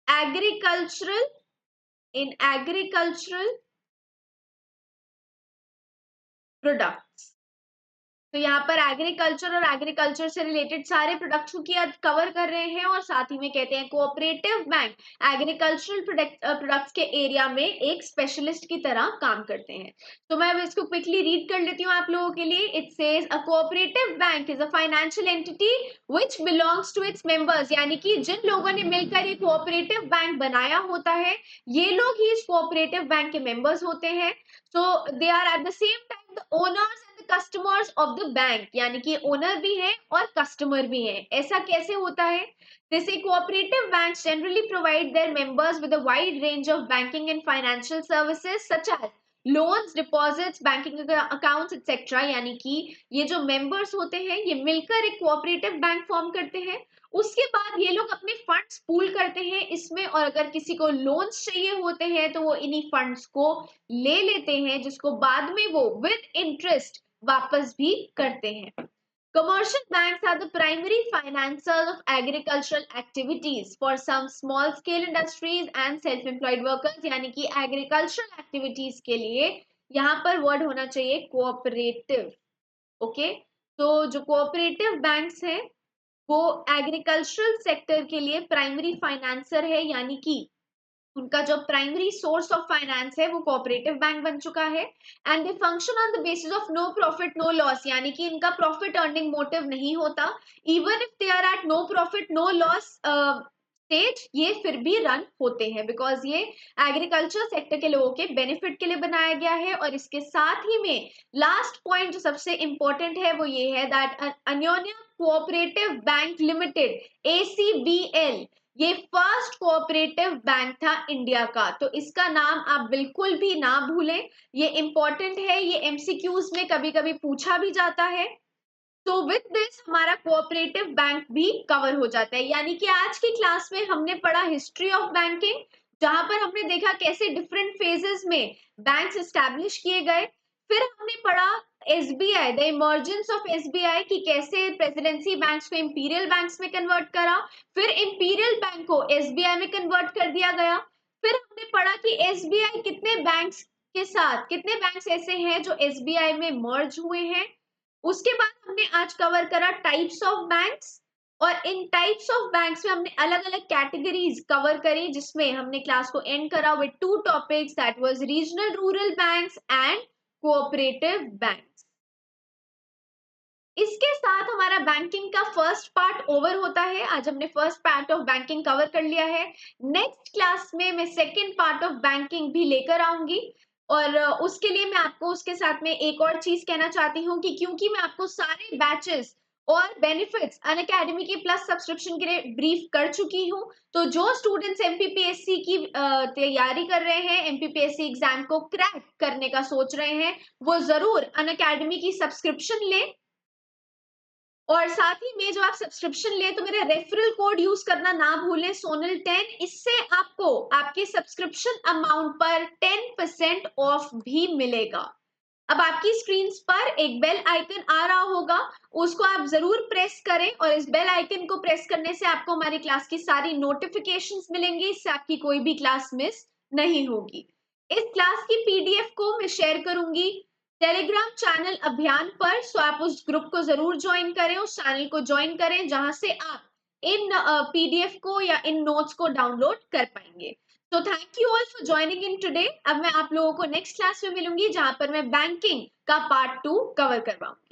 agricultural agricultural products. तो यहाँ पर एग्रीकल्चर और एग्रीकल्चर से रिलेटेड सारे प्रोडक्ट्स की कवर कर रहे हैं और साथ ही में कहते हैं कोऑपरेटिव बैंक एग्रीकल्चरल प्रोडक्ट्स के एरिया में एक स्पेशलिस्ट की तरह काम करते हैं। तो मैं अब इसको क्विकली रीड कर लेती हूँ आप लोगों के लिए। It says a cooperative bank is a financial entity which belongs to its members, यानी कि जिन लोगों ने मिलकर ये कोऑपरेटिव बैंक बनाया होता है ये लोग ही इस कोऑपरेटिव बैंक के मेंबर्स होते हैं। So they are at the same time the owners customers of the bank, यानी कि ओनर भी है और कस्टमर भी है। ऐसा कैसे होता है? जैसे cooperative banks generally provide their members with a wide range of banking and financial services such as loans, deposits, banking accounts etcetera, यानी कि ये जो मेंबर्स होते हैं ये मिलकर एक कोऑपरेटिव बैंक फॉर्म करते हैं। उसके बाद ये लोग अपने फंड्स पूल करते हैं इसमें, और अगर किसी को लोन्स चाहिए होते हैं तो वो इन्हीं फंड्स को ले लेते हैं जिसको बाद में वो विद इंटरेस्ट वापस भी करते हैं। Commercial banks are the primary financiers of agricultural activities for some small scale industries and self-employed workers, यानी कि agricultural activities के लिए यहाँ पर वर्ड होना चाहिए कोऑपरेटिव। ओके, तो जो कोऑपरेटिव बैंक्स हैं वो एग्रीकल्चरल सेक्टर के लिए प्राइमरी फाइनेंसर है, यानी कि उनका जो प्राइमरी सोर्स ऑफ फाइनेंस है वो कोऑपरेटिव बैंक बन चुका है। And they function on the basis of no profit no loss, यानी कि इनका प्रॉफिट अर्निंग मोटिव नहीं होता। Even if they are at no profit no loss stage ये फिर भी रन होते हैं बिकॉज ये एग्रीकल्चर सेक्टर के लोगों के बेनिफिट के लिए बनाया गया है। और इसके साथ ही में लास्ट पॉइंट जो सबसे इंपॉर्टेंट है वो ये है that Anyonya cooperative bank limited ACBL ये फर्स्ट कोऑपरेटिव बैंक था इंडिया का। तो इसका नाम आप बिल्कुल भी ना भूलें, ये इंपॉर्टेंट है, ये एमसीक्यूज में कभी कभी पूछा भी जाता है। तो विद दिस हमारा कोऑपरेटिव बैंक भी कवर हो जाता है। यानी कि आज की क्लास में हमने पढ़ा हिस्ट्री ऑफ बैंकिंग, जहां पर हमने देखा कैसे डिफरेंट फेजेस में बैंक्स एस्टैब्लिश किए गए। फिर हमने पढ़ा SBI, the emergence of SBI, कि कैसे प्रेसिडेंसी बैंक्स को इंपीरियल बैंक्स में कन्वर्ट करा, फिर इंपीरियल बैंक को एसबीआई में कन्वर्ट कर दिया गया। फिर हमने पढ़ा कि एसबीआई कितने बैंक्स के साथ, कितने बैंक्स ऐसे हैं जो एसबीआई में मर्ज हुए हैं। उसके बाद हमने आज कवर करा टाइप्स ऑफ बैंक्स, और इन टाइप्स ऑफ बैंक्स में हमने अलग अलग कैटेगरीज कवर करी, जिसमें हमने क्लास को एंड करा with two topics, that was regional rural banks and cooperative banks. इसके साथ हमारा बैंकिंग का फर्स्ट पार्ट ओवर होता है। आज हमने first part of banking cover कर लिया है। नेक्स्ट क्लास में मैं सेकेंड पार्ट ऑफ बैंकिंग भी लेकर आऊंगी, और उसके लिए मैं आपको उसके साथ में एक और चीज कहना चाहती हूँ कि क्योंकि मैं आपको सारे बैचेस और बेनिफिट्स अनअकैडमी की प्लस सब्सक्रिप्शन के लिए ब्रीफ कर चुकी हूँ, तो जो स्टूडेंट्स एमपीपीएससी की तैयारी कर रहे हैं, एमपीपीएससी एग्जाम को क्रैक करने का सोच रहे हैं, वो जरूर अनअकैडमी की सब्सक्रिप्शन लें। और साथ ही में जो आप सब्सक्रिप्शन ले तो मेरा रेफरल कोड यूज करना ना भूलें, सोनल10। इससे आपको आपके सब्सक्रिप्शन अमाउंट पर 10% ऑफ भी मिलेगा। अब आपकी स्क्रीन पर एक बेल आइकन आ रहा होगा, उसको आप जरूर प्रेस करें, और इस बेल आइकन को प्रेस करने से आपको हमारी क्लास की सारी नोटिफिकेशंस मिलेंगी, इससे आपकी कोई भी क्लास मिस नहीं होगी। इस क्लास की पीडीएफ को मैं शेयर करूंगी टेलीग्राम चैनल अभियान पर, सो आप उस ग्रुप को जरूर ज्वाइन करें, उस चैनल को ज्वाइन करें जहां से आप इन पीडीएफ को या इन नोट्स को डाउनलोड कर पाएंगे। तो thank you all for joining in today. अब मैं आप लोगों को नेक्स्ट क्लास में मिलूंगी जहां पर मैं बैंकिंग का पार्ट 2 कवर करवाऊंगी।